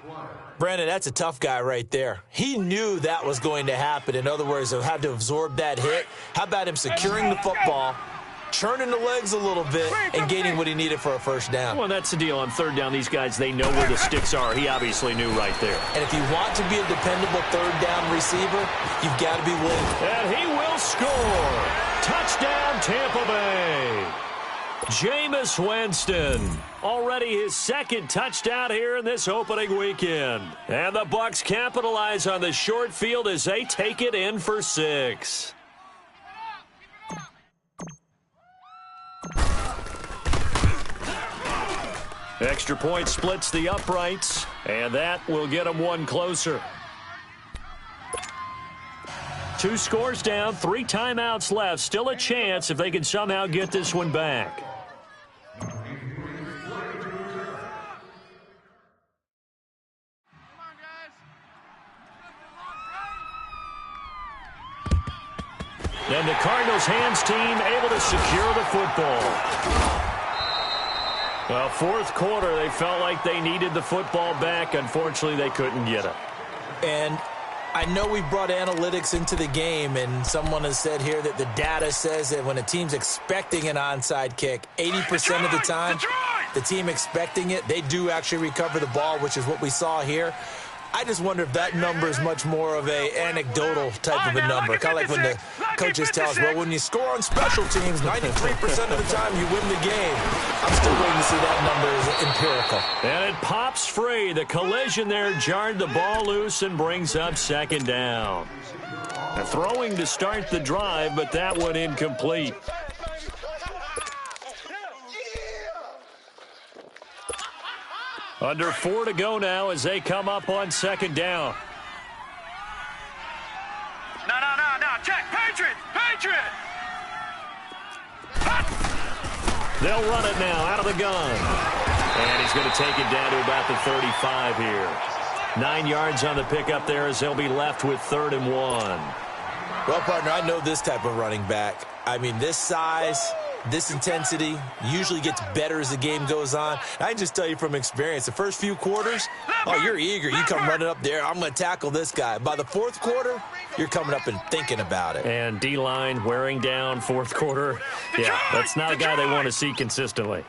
Brandon, that's a tough guy right there. He knew that was going to happen. In other words, he had to absorb that hit. How about him securing the football, churning the legs a little bit, and gaining what he needed for a 1st down? Well, that's the deal. On 3rd down, these guys, they know where the sticks are. He obviously knew right there. And if you want to be a dependable 3rd down receiver, you've got to be willing. And he will score. Touchdown, Tampa Bay. Jameis Winston, already his 2nd touchdown here in this opening weekend. And the Bucs capitalize on the short field as they take it in for 6. Extra point splits the uprights, and that will get them 1 closer. 2 scores down, 3 timeouts left. Still a chance if they can somehow get this one back. And the Cardinals hands team able to secure the football. Well, 4th quarter, they felt like they needed the football back. Unfortunately, they couldn't get it. And I know we brought analytics into the game, and someone has said here that the data says that when a team's expecting an onside kick, 80% of the time, the team expecting it, they do actually recover the ball, which is what we saw here. I just wonder if that number is much more of a anecdotal type of a number. Kind of like when the coaches tell us, well, when you score on special teams, 93% of the time you win the game. I'm still waiting to see that number as empirical. And it pops free. The collision there jarred the ball loose and brings up 2nd down. A throwing to start the drive, but that one incomplete. Under 4 to go now as they come up on 2nd down. No. Check. Patriot. They'll run it now out of the gun. And he's going to take it down to about the 35 here. 9 yards on the pickup there as they'll be left with 3rd and 1. Well, partner, I know this type of running back. I mean, this size, This intensity usually gets better as the game goes on. I can just tell you from experience, the first few quarters, oh, you're eager. You come running up there, I'm going to tackle this guy. By the fourth quarter, you're coming up and thinking about it. And D-line wearing down fourth quarter. Yeah, that's not a guy they want to see consistently.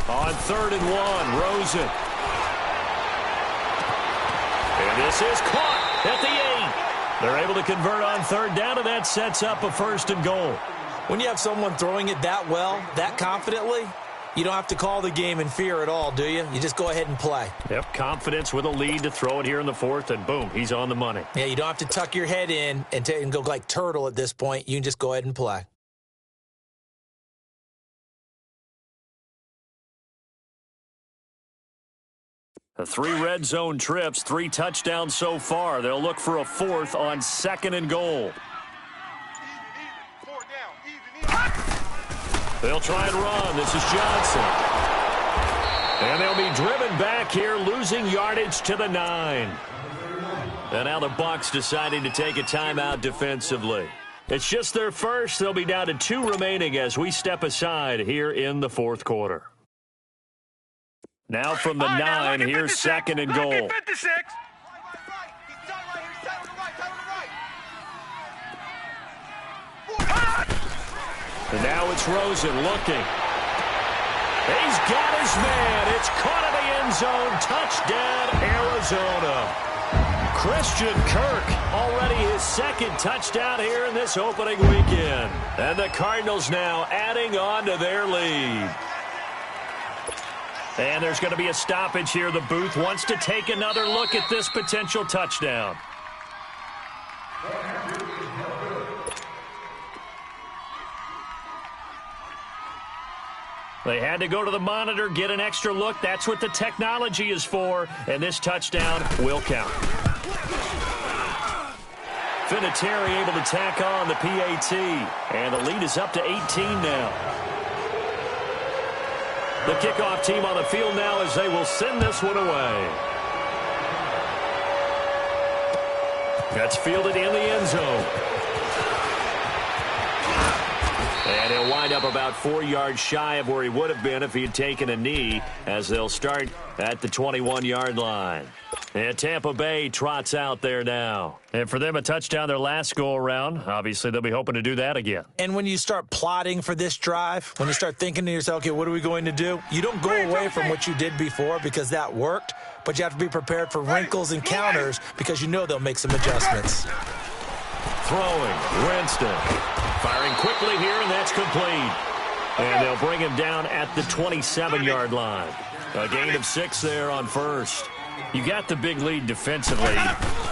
On 3rd and 1, Rosen. And this is caught at the 8. They're able to convert on 3rd down, and that sets up a 1st and goal. When you have someone throwing it that well, that confidently, you don't have to call the game in fear at all, do you? You just go ahead and play. Yep, confidence with a lead to throw it here in the 4th, and boom, he's on the money. Yeah, you don't have to tuck your head in and go like turtle at this point. You can just go ahead and play. The 3 red zone trips, 3 touchdowns so far. They'll look for a 4th on 2nd and goal. They'll try and run. This is Johnson. And they'll be driven back here, losing yardage to the 9. And now the Bucs deciding to take a timeout defensively. It's just their first. They'll be down to 2 remaining as we step aside here in the 4th quarter. Now from the 9, here's 2nd and goal. And now it's Rosen looking. He's got his man. It's caught in the end zone. Touchdown, Arizona. Christian Kirk, already his 2nd touchdown here in this opening weekend. And the Cardinals now adding on to their lead. And there's going to be a stoppage here. The booth wants to take another look at this potential touchdown. They had to go to the monitor, get an extra look. That's what the technology is for. And this touchdown will count. Vinatieri able to tack on the PAT. And the lead is up to 18 now. The kickoff team on the field now as they will send this one away. That's fielded in the end zone. And he'll wind up about 4 yards shy of where he would have been if he had taken a knee, as they'll start at the 21-yard line. And Tampa Bay trots out there now. And for them, a touchdown their last go-around. Obviously, they'll be hoping to do that again. And when you start plotting for this drive, when you start thinking to yourself, okay, what are we going to do? You don't go away from what you did before because that worked, but you have to be prepared for wrinkles and counters because you know they'll make some adjustments. Throwing, Winston. Firing quickly here, and that's complete. And they'll bring him down at the 27-yard line. A gain of 6 there on 1st. You got the big lead defensively,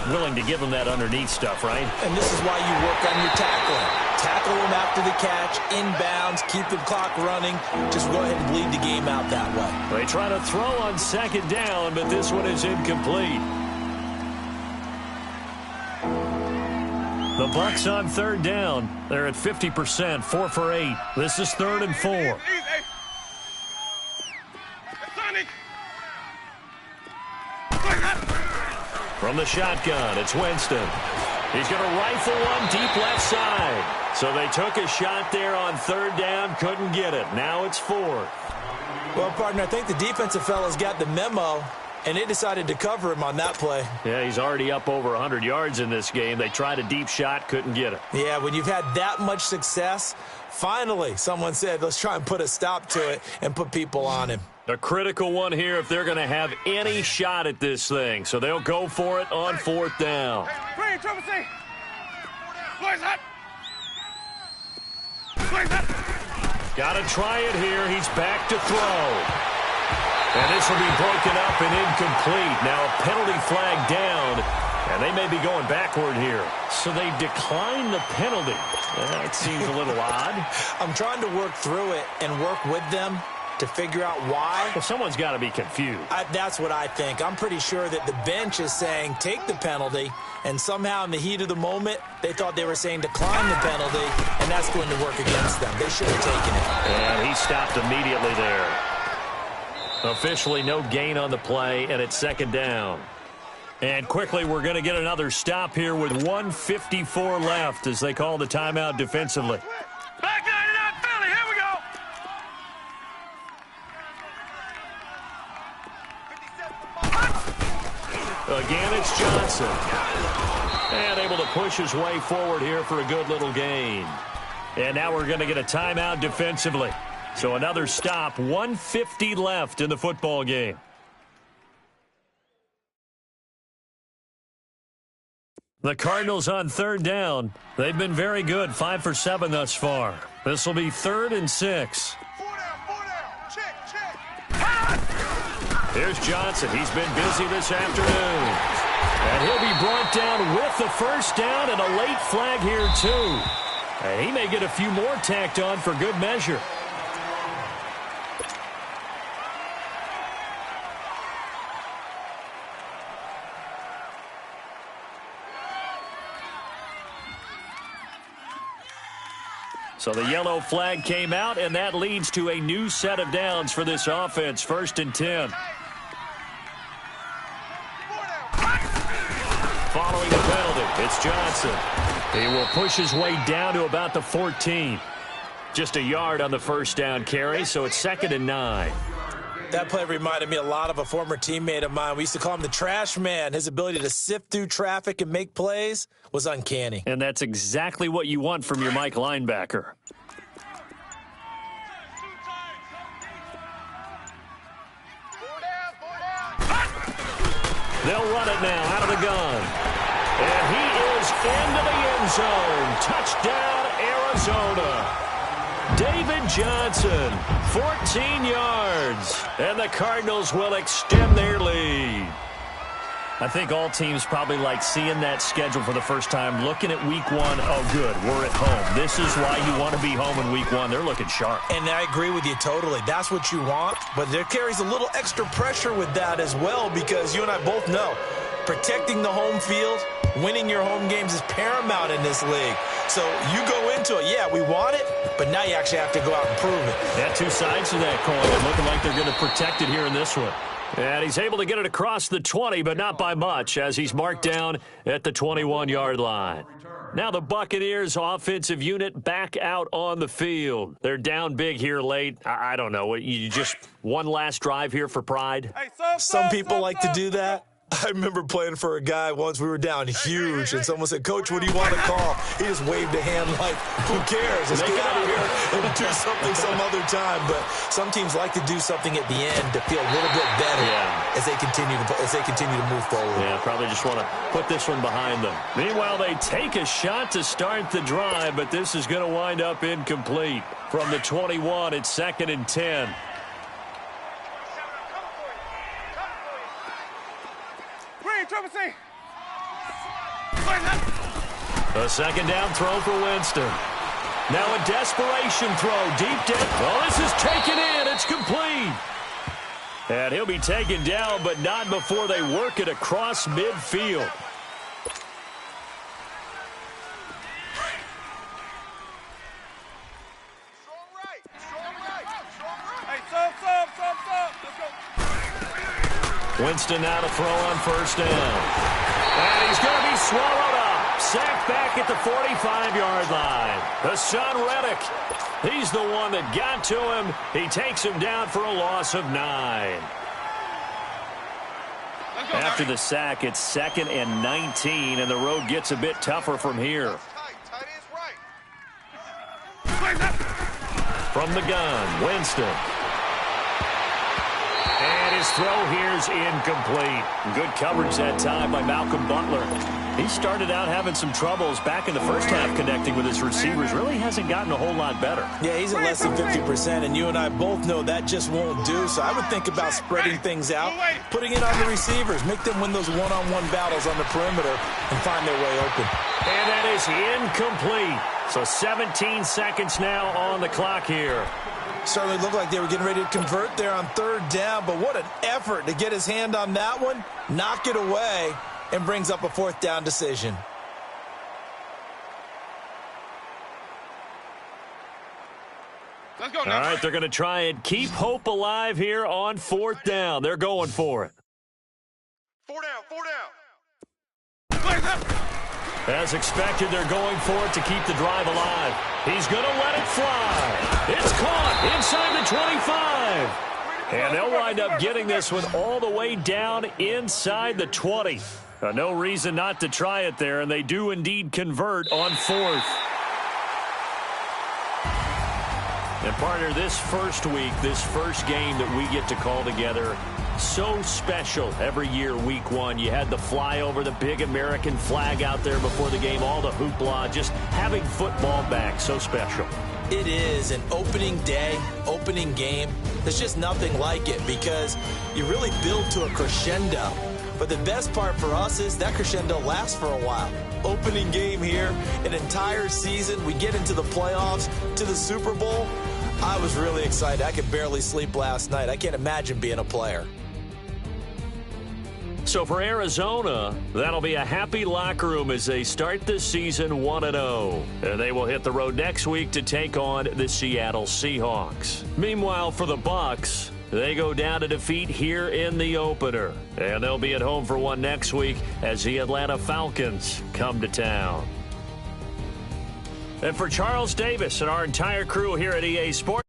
willing to give them that underneath stuff, right? And this is why you work on your tackling. Tackle them after the catch, inbounds, keep the clock running. Just go ahead and bleed the game out that way. They try to throw on 2nd down, but this one is incomplete. The Bucs on 3rd down. They're at 50%, 4 for 8. This is 3rd and 4. From the shotgun, it's Winston. He's going to rifle one deep left side. So they took a shot there on 3rd down, couldn't get it. Now it's 4th. Well, partner, I think the defensive fellas got the memo, and they decided to cover him on that play. Yeah, he's already up over 100 yards in this game. They tried a deep shot, couldn't get it. Yeah, when you've had that much success, finally someone said, let's try and put a stop to it and put people on him. A critical one here if they're going to have any shot at this thing. So they'll go for it on 4th down. Got to try it here. He's back to throw. And this will be broken up and incomplete. Now a penalty flag down, and they may be going backward here. So they decline the penalty. That seems a little odd. I'm trying to work through it and work with them to figure out why. Well, someone's got to be confused. That's what I think. I'm pretty sure that the bench is saying take the penalty, and somehow in the heat of the moment, they thought they were saying decline the penalty, and that's going to work against them. They should have taken it. And he stopped immediately there. Officially no gain on the play, and it's 2nd down. And quickly, we're going to get another stop here with 1:54 left as they call the timeout defensively. Back 99 Philly, here we go. Again, it's Johnson. And able to push his way forward here for a good little gain. And now we're going to get a timeout defensively. So another stop, 1:50 left in the football game. The Cardinals on third down. They've been very good, 5 for 7 thus far. This will be 3rd and 6. 4 down. Check. Here's Johnson. He's been busy this afternoon. And he'll be brought down with the first down and a late flag here, too. And he may get a few more tacked on for good measure. So the yellow flag came out, and that leads to a new set of downs for this offense. 1st and 10. Following the penalty, it's Johnson. He will push his way down to about the 14. Just a yard on the first down carry, so it's 2nd and 9. That play reminded me a lot of a former teammate of mine. We used to call him the trash man. His ability to sift through traffic and make plays was uncanny. And that's exactly what you want from your Mike linebacker. They'll run it now out of the gun. And he is into the end zone. Touchdown, Arizona. David Johnson, 14 yards, and the Cardinals will extend their lead. I think all teams probably like seeing that schedule for the first time, looking at week 1. Oh, good, we're at home. This is why you want to be home in week 1. They're looking sharp. And I agree with you totally. That's what you want, but there carries a little extra pressure with that as well because you and I both know protecting the home field, winning your home games is paramount in this league. So you go into it, yeah, we want it, but now you actually have to go out and prove it. Yeah, two sides to that coin. Looking like they're going to protect it here in this one. And he's able to get it across the 20, but not by much, as he's marked down at the 21-yard line. Now the Buccaneers offensive unit back out on the field. They're down big here late. I don't know. You just one last drive here for pride? Hey, Some people like to do that. I remember playing for a guy once. We were down huge, and someone said, "Coach, what do you want to call?" He just waved a hand like, "Who cares? Let's get out of here and do something some other time." But some teams like to do something at the end to feel a little bit better as they continue to move forward. Yeah, probably just want to put this one behind them. Meanwhile, they take a shot to start the drive, but this is going to wind up incomplete. From the 21, it's 2nd and 10. A second down throw for Winston. Now a desperation throw deep down. Oh, this is taken in. It's complete. And he'll be taken down, but not before they work it across midfield. Winston now to throw on first down. And he's going to be swallowed up. Sacked back at the 45-yard line. Hassan Reddick, he's the one that got to him. He takes him down for a loss of 9. After the sack, it's 2nd and 19, and the road gets a bit tougher from here. From the gun, Winston. And his throw here's incomplete. Good coverage that time by Malcolm Butler. He started out having some troubles back in the first half connecting with his receivers. Really hasn't gotten a whole lot better. Yeah, he's at less than 50%, and you and I both know that just won't do. So I would think about spreading things out, putting it on the receivers, make them win those one-on-one battles on the perimeter and find their way open. And that is incomplete. So 17 seconds now on the clock here. Certainly looked like they were getting ready to convert there on third down, but what an effort to get his hand on that one, knock it away, and brings up a fourth down decision. Let's go, all right, they're going to try and keep hope alive here on fourth down. They're going for it. 4 down, 4 down. As expected, they're going for it to keep the drive alive. He's going to let it fly. It's caught inside the 25. And they'll wind up getting this one all the way down inside the 20. No reason not to try it there, and they do indeed convert on fourth. And, partner, this first week, this first game that we get to call together, so special every year, week one. You had the flyover, the big American flag out there before the game, all the hoopla, just having football back, so special. It is an opening day, opening game. There's just nothing like it because you really build to a crescendo. But the best part for us is that crescendo lasts for a while. Opening game here, an entire season. We get into the playoffs, to the Super Bowl. I was really excited. I could barely sleep last night. I can't imagine being a player. So for Arizona, that'll be a happy locker room as they start this season 1-0. And they will hit the road next week to take on the Seattle Seahawks. Meanwhile, for the Bucs, they go down to defeat here in the opener. And they'll be at home for one next week as the Atlanta Falcons come to town. And for Charles Davis and our entire crew here at EA Sports,